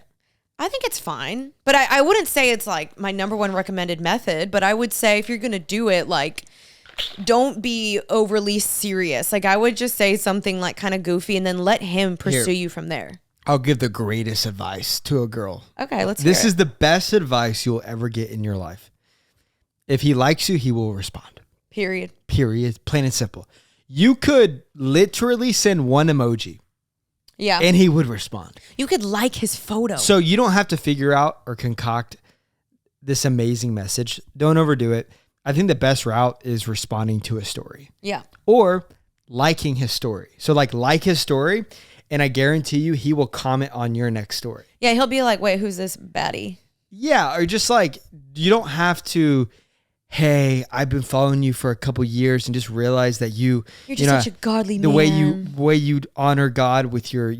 I think it's fine. But I wouldn't say it's like my number one recommended method. But I would say if you're going to do it, like, don't be overly serious. Like, I would just say something like kind of goofy and then let him pursue you from there. I'll give the greatest advice to a girl. Okay, let's hear it. This is the best advice you'll ever get in your life. If he likes you, he will respond. Period. Plain and simple. You could literally send one emoji. Yeah. And he would respond. You could like his photo. So you don't have to figure out or concoct this amazing message. Don't overdo it. I think the best route is responding to a story. Yeah. Or liking his story. So like his story, and I guarantee you he will comment on your next story. Yeah, he'll be like, wait, who's this baddie? Yeah, or just like, you don't have to, hey, I've been following you for a couple years and just realize that you're just such a godly man. The way you honor God with your,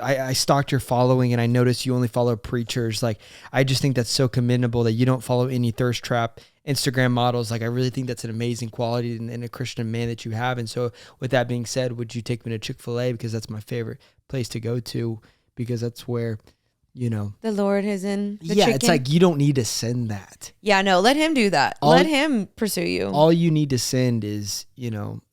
I stalked your following and I noticed you only follow preachers. Like, I just think that's so commendable that you don't follow any thirst trap Instagram models. Like, I really think that's an amazing quality in a Christian man that you have. And so with that being said, would you take me to Chick-fil-A? Because that's my favorite place to go to, because that's where, the Lord is in the yeah, chicken. It's like, you don't need to send that. Yeah, no, let him do that. Let him pursue you. All you need to send is,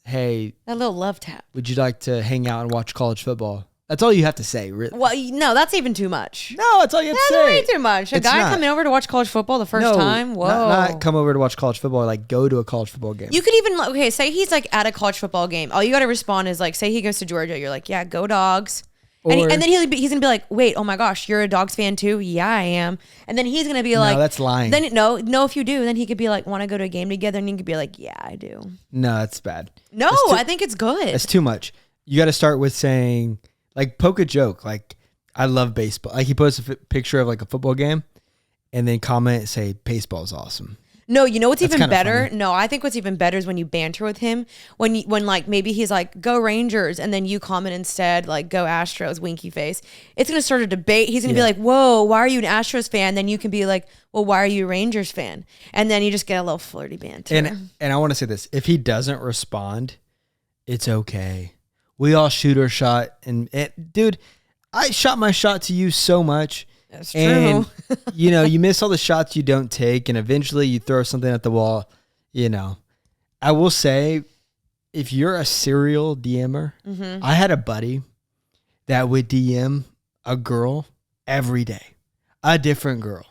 hey, that little love tap. Would you like to hang out and watch college football? That's all you have to say, really. Well, no, that's even too much. No, that's all you have to say. That's way too much. A guy coming over to watch college football the first time? Whoa. Not come over to watch college football, like go to a college football game. You could even, say he's like at a college football game. All you got to respond is like, say he goes to Georgia. You're like, yeah, go Dogs. And then he's going to be like, wait, oh my gosh, you're a Dogs fan too? Yeah, I am. And then he's going to be like. No, that's lying. Then No, if you do, then he could be like, want to go to a game together? And he could be like, yeah, I do. No, that's bad. No, I think it's good. That's too much. You got to start with saying, like, poke a joke. Like, I love baseball. Like, he posts a picture of like a football game and then comment, say, baseball is awesome. No, you know what's That's even better? funny. No, I think what's even better is when you banter with him. When like maybe he's like, go Rangers, and then you comment instead, like, go Astros, winky face. It's going to start a debate. He's going to be like, whoa, why are you an Astros fan? Then you can be like, well, why are you a Rangers fan? And then you just get a little flirty banter. And I want to say this. If he doesn't respond, it's okay. We all shoot our shot. And dude, I shot my shot to you so much. That's true. And, you miss all the shots you don't take, and eventually you throw something at the wall, I will say, if you're a serial DMer, I had a buddy that would DM a girl every day, a different girl.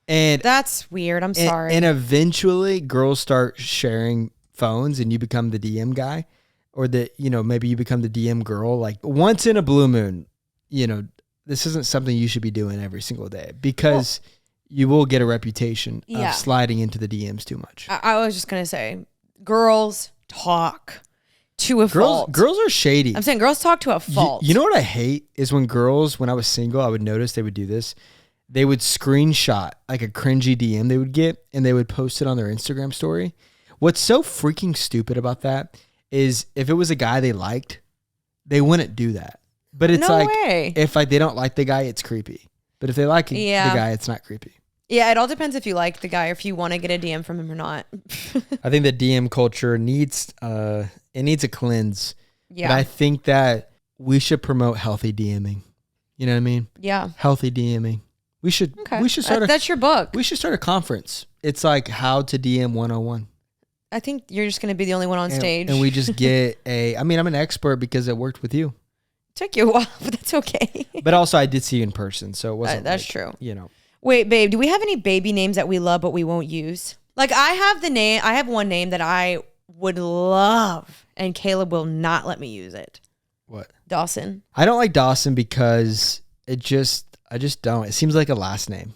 And that's weird. I'm sorry. And eventually girls start sharing phones and you become the DM guy, or maybe you become the DM girl. Like, once in a blue moon, this isn't something you should be doing every single day, because you will get a reputation of sliding into the DMs too much. I was just going to say, girls talk to a fault. Girls are shady. I'm saying girls talk to a fault. You know what I hate is when I was single, I would notice they would do this. they would screenshot like a cringy DM they would get and they would post it on their Instagram story. What's so freaking stupid about that is if it was a guy they liked, they wouldn't do that. But it's No like, way. if like they don't like the guy, it's creepy. But if they like the guy, it's not creepy. Yeah, it all depends if you like the guy or if you want to get a DM from him or not. I think the DM culture needs a cleanse. Yeah. But I think that we should promote healthy DMing. You know what I mean? Yeah. Healthy DMing. We should start that's your book. We should start a conference. It's like how to DM 101. I think you're just going to be the only one on stage. And we just get I'm an expert because it worked with you. Took you a while, but that's okay. But also I did see you in person, so it wasn't that's true. You know. Wait, babe, do we have any baby names that we love but we won't use? Like I have one name that I would love and Kaleb will not let me use it. What? Dawson. I don't like Dawson because I just don't. It seems like a last name.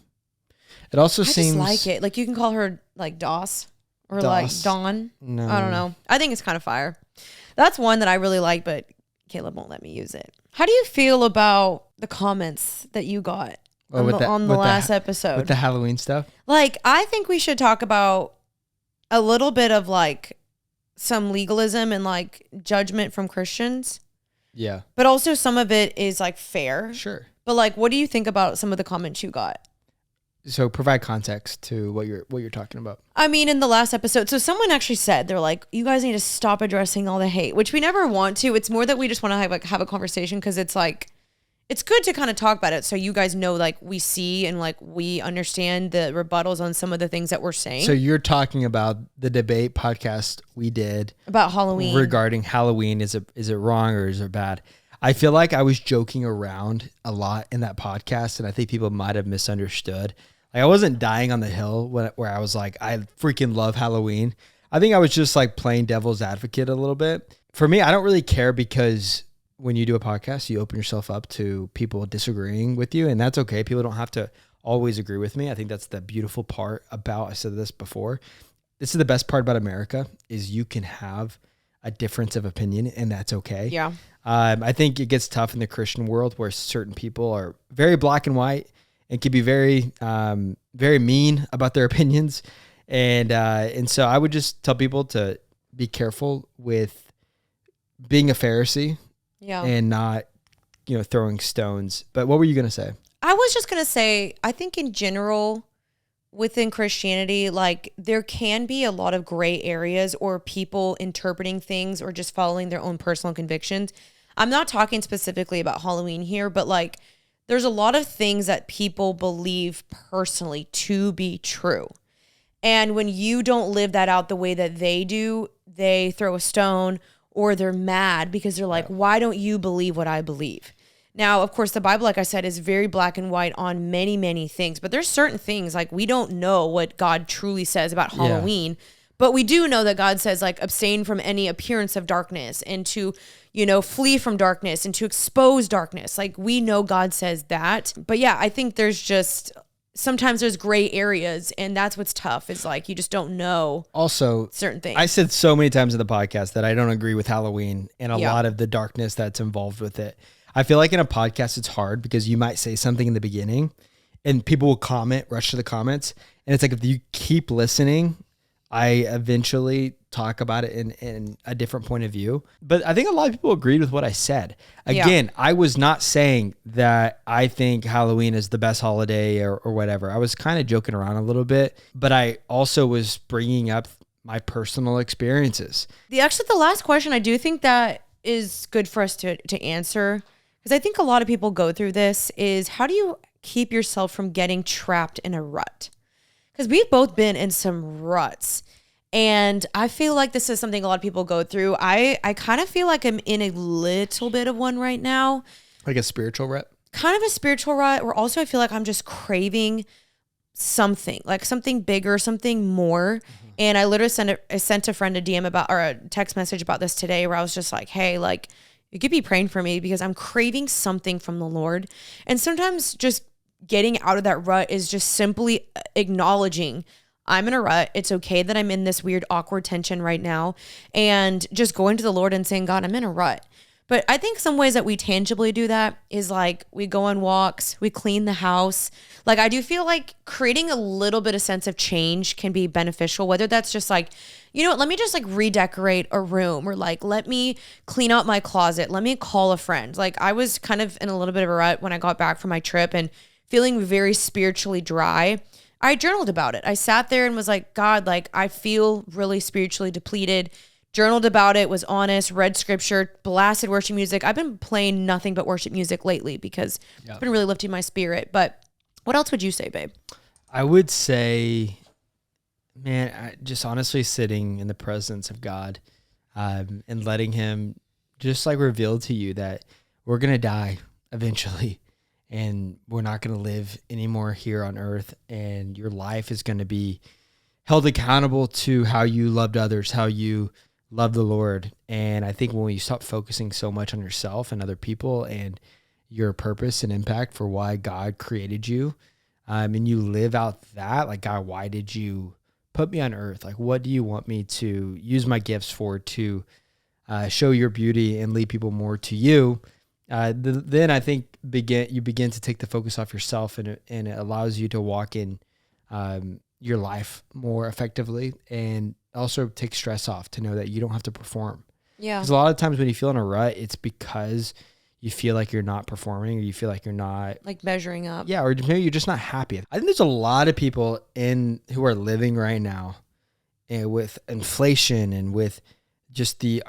It also seems I just like it. Like you can call her like Doss or like Dawn. No. I don't know. I think it's kind of fire. That's one that I really like, but Kaleb won't let me use it. How do you feel about the comments that you got on the last episode? With the Halloween stuff? Like, I think we should talk about a little bit of like some legalism and like judgment from Christians. Yeah. But also some of it is like fair. Sure. But like, what do you think about some of the comments you got? So provide context to what you're talking about. I mean, in the last episode, so someone actually said, they're like, you guys need to stop addressing all the hate, which we never want to. It's more that we just want to have a conversation because it's like, it's good to kind of talk about it so you guys know, like, we see and like we understand the rebuttals on some of the things that we're saying. So you're talking about the debate podcast we did about Halloween regarding Halloween. Is it wrong or is it bad? I feel like I was joking around a lot in that podcast, and I think people might have misunderstood. Like I wasn't dying on the hill where I was like, I freaking love Halloween. I think I was just like playing devil's advocate a little bit. For me, I don't really care because when you do a podcast, you open yourself up to people disagreeing with you, and that's okay. People don't have to always agree with me. I think that's the beautiful part about, I said this before, this is the best part about America is you can have a difference of opinion and that's okay. Yeah. I think it gets tough in the Christian world where certain people are very black and white and can be very, very mean about their opinions. And so I would just tell people to be careful with being a Pharisee and not, throwing stones. But what were you going to say? I was just going to say, I think in general within Christianity, like there can be a lot of gray areas or people interpreting things or just following their own personal convictions. I'm not talking specifically about Halloween here, but like there's a lot of things that people believe personally to be true. And when you don't live that out the way that they do, they throw a stone or they're mad because they're like, why don't you believe what I believe? Now, of course, the Bible, like I said, is very black and white on many, many things. But there's certain things like we don't know what God truly says about Halloween. But we do know that God says like abstain from any appearance of darkness and to, flee from darkness and to expose darkness. Like we know God says that. But yeah, I think sometimes there's gray areas and that's what's tough. It's like you just don't know also certain things. I said so many times in the podcast that I don't agree with Halloween and a lot of the darkness that's involved with it. I feel like in a podcast, it's hard because you might say something in the beginning and people will comment, rush to the comments. And it's like, if you keep listening, I eventually talk about it in a different point of view. But I think a lot of people agreed with what I said. Again, I was not saying that I think Halloween is the best holiday or whatever. I was kind of joking around a little bit, but I also was bringing up my personal experiences. The last question, I do think that is good for us to answer. Because I think a lot of people go through this is how do you keep yourself from getting trapped in a rut? Because we've both been in some ruts. And I feel like this is something a lot of people go through. I kind of feel like I'm in a little bit of one right now. Like a spiritual rut? Kind of a spiritual rut. Or also I feel like I'm just craving something. Like something bigger, something more. Mm-hmm. And I literally sent a friend a DM or a text message about this today where I was just like, hey, like, you could be praying for me because I'm craving something from the Lord. And sometimes just getting out of that rut is just simply acknowledging I'm in a rut. It's okay that I'm in this weird, awkward tension right now. And just going to the Lord and saying, God, I'm in a rut. But I think some ways that we tangibly do that is like we go on walks, we clean the house. Like I do feel like creating a little bit of sense of change can be beneficial, whether that's just like, you know what, let me just like redecorate a room, or like, let me clean out my closet. Let me call a friend. Like I was kind of in a little bit of a rut when I got back from my trip and feeling very spiritually dry. I journaled about it. I sat there and was like, God, like I feel really spiritually depleted. Journaled about it, was honest, read scripture, blasted worship music. I've been playing nothing but worship music lately because it's been really lifting my spirit. But what else would you say, babe? I would say, man, just honestly sitting in the presence of God and letting him just like reveal to you that we're going to die eventually and we're not going to live anymore here on earth, and your life is going to be held accountable to how you loved others, how you love the Lord. And I think when you stop focusing so much on yourself and other people and your purpose and impact for why God created you, and you live out that, like, God, why did you put me on earth? Like, what do you want me to use my gifts for, to show your beauty and lead people more to you? Then I think you begin to take the focus off yourself, and it allows you to walk in your life more effectively, and also take stress off to know that you don't have to perform. Yeah. Because a lot of times when you feel in a rut, it's because you feel like you're not performing, or you feel like you're not like measuring up. Yeah. Or maybe you're just not happy. I think there's a lot of people who are living right now with inflation and with just the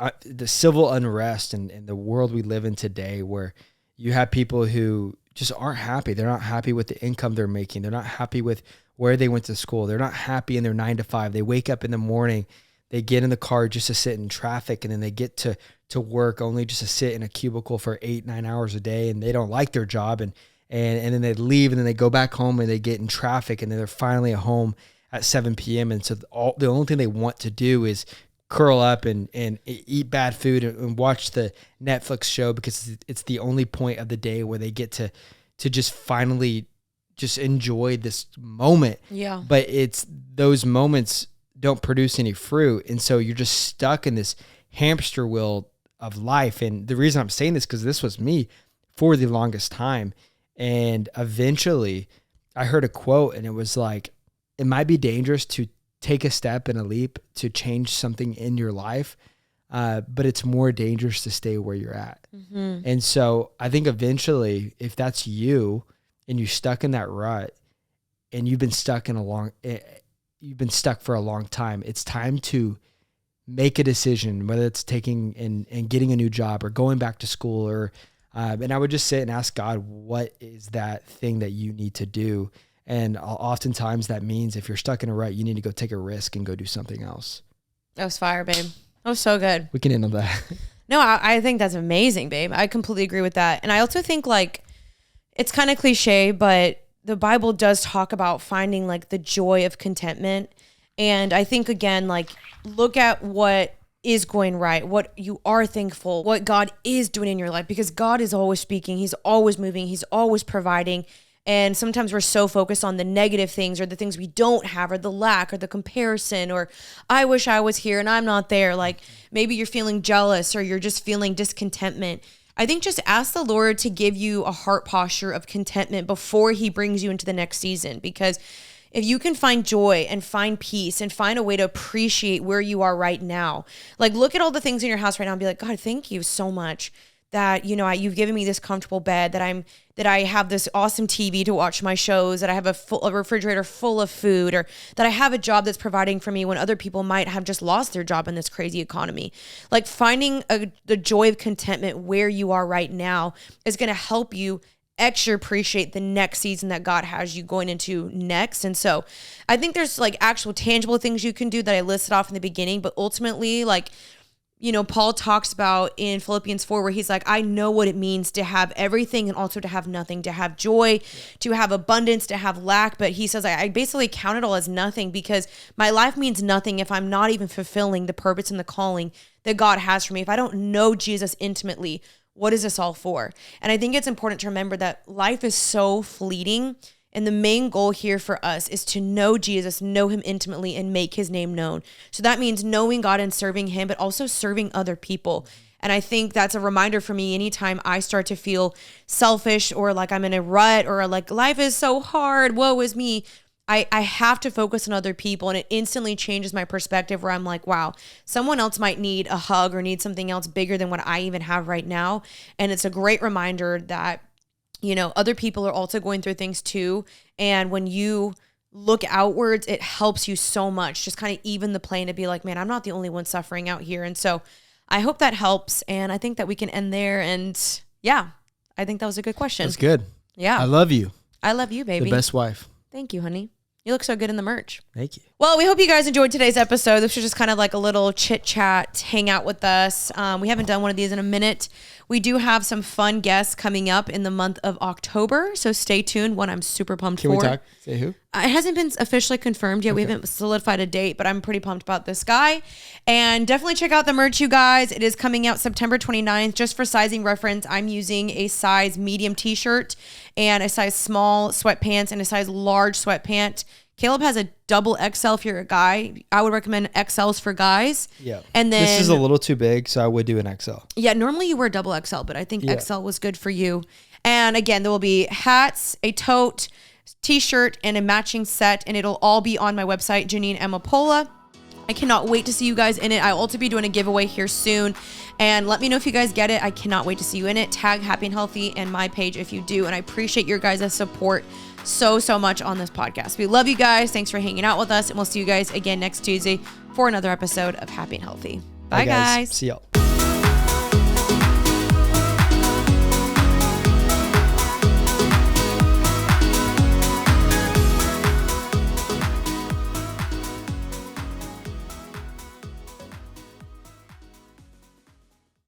civil unrest and the world we live in today, where you have people who just aren't happy. They're not happy with the income they're making. They're not happy with where they went to school. They're not happy in their 9 to 5. They wake up in the morning, they get in the car just to sit in traffic, and then they get to work only just to sit in a cubicle for 8-9 hours a day, and they don't like their job, and then they leave, and then they go back home and they get in traffic, and then they're finally at home at 7 p.m. And so the only thing they want to do is curl up and eat bad food and watch the Netflix show, because it's the only point of the day where they get to just finally just enjoy this moment. Yeah. But it's those moments don't produce any fruit. And so you're just stuck in this hamster wheel of life. And the reason I'm saying this, because this was me for the longest time. And eventually I heard a quote, and it was like, it might be dangerous to take a step and a leap to change something in your life, but it's more dangerous to stay where you're at. Mm-hmm. And so I think eventually, if that's you and you're stuck in that rut, and you've been stuck for a long time, it's time to make a decision, whether it's taking and getting a new job or going back to school, or and I would just sit and ask God, what is that thing that you need to do? And oftentimes that means if you're stuck in a rut, you need to go take a risk and go do something else. That was fire, babe. That was so good. We can end on that. No, I think that's amazing, babe. I completely agree with that. And I also think, like, it's kind of cliche, but the Bible does talk about finding like the joy of contentment. And I think, again, like, look at what is going right, what you are thankful, what God is doing in your life, because God is always speaking. He's always moving. He's always providing. And sometimes we're so focused on the negative things, or the things we don't have, or the lack, or the comparison, or I wish I was here and I'm not there. Like, maybe you're feeling jealous, or you're just feeling discontentment. I think just ask the Lord to give you a heart posture of contentment before he brings you into the next season. Because if you can find joy and find peace and find a way to appreciate where you are right now, like, look at all the things in your house right now and be like, God, thank you so much that, you know, you've given me this comfortable bed, that I have this awesome TV to watch my shows, that I have a refrigerator full of food, or that I have a job that's providing for me when other people might have just lost their job in this crazy economy. Like, finding the joy of contentment where you are right now is going to help you extra appreciate the next season that God has you going into next. And so I think there's like actual tangible things you can do that I listed off in the beginning, but ultimately, like, you know, Paul talks about in Philippians 4, where he's like, I know what it means to have everything and also to have nothing, to have joy, to have abundance, to have lack. But he says, I basically count it all as nothing, because my life means nothing if I'm not even fulfilling the purpose and the calling that God has for me. If I don't know Jesus intimately, what is this all for? And I think it's important to remember that life is so fleeting. And the main goal here for us is to know Jesus, know him intimately, and make his name known. So that means knowing God and serving him, but also serving other people. And I think that's a reminder for me anytime I start to feel selfish or like I'm in a rut or like life is so hard, woe is me. I have to focus on other people, and it instantly changes my perspective where I'm like, wow, someone else might need a hug or need something else bigger than what I even have right now. And it's a great reminder that, you know, other people are also going through things too. And when you look outwards, it helps you so much. Just kind of even the plane to be like, man, I'm not the only one suffering out here. And so I hope that helps. And I think that we can end there. And yeah, I think that was a good question. That's good. Yeah. I love you. I love you, baby. The best wife. Thank you, honey. You look so good in the merch. Thank you. Well, we hope you guys enjoyed today's episode. This was just kind of like a little chit chat, hang out with us. We haven't done one of these in a minute. We do have some fun guests coming up in the month of October, so stay tuned. One I'm super pumped for. Can we talk? Say who? It hasn't been officially confirmed yet. Okay. We haven't solidified a date, but I'm pretty pumped about this guy. And definitely check out the merch, you guys. It is coming out September 29th. Just for sizing reference, I'm using a size medium t-shirt and a size small sweatpants and a size large sweatpant. Kaleb has a double XL if you're a guy. I would recommend XLs for guys. Yeah. And then this is a little too big, so I would do an XL. Yeah, normally you wear double XL, but I think XL was good for you. And again, there will be hats, a tote, t-shirt, and a matching set, and it'll all be on my website, Janine Amapola. I cannot wait to see you guys in it. I'll also be doing a giveaway here soon. And let me know if you guys get it. I cannot wait to see you in it. Tag Happy and Healthy and my page if you do. And I appreciate your guys' support so much on this podcast. We love you guys. Thanks for hanging out with us. And we'll see you guys again next Tuesday for another episode of Happy and Healthy. Bye, guys. See y'all.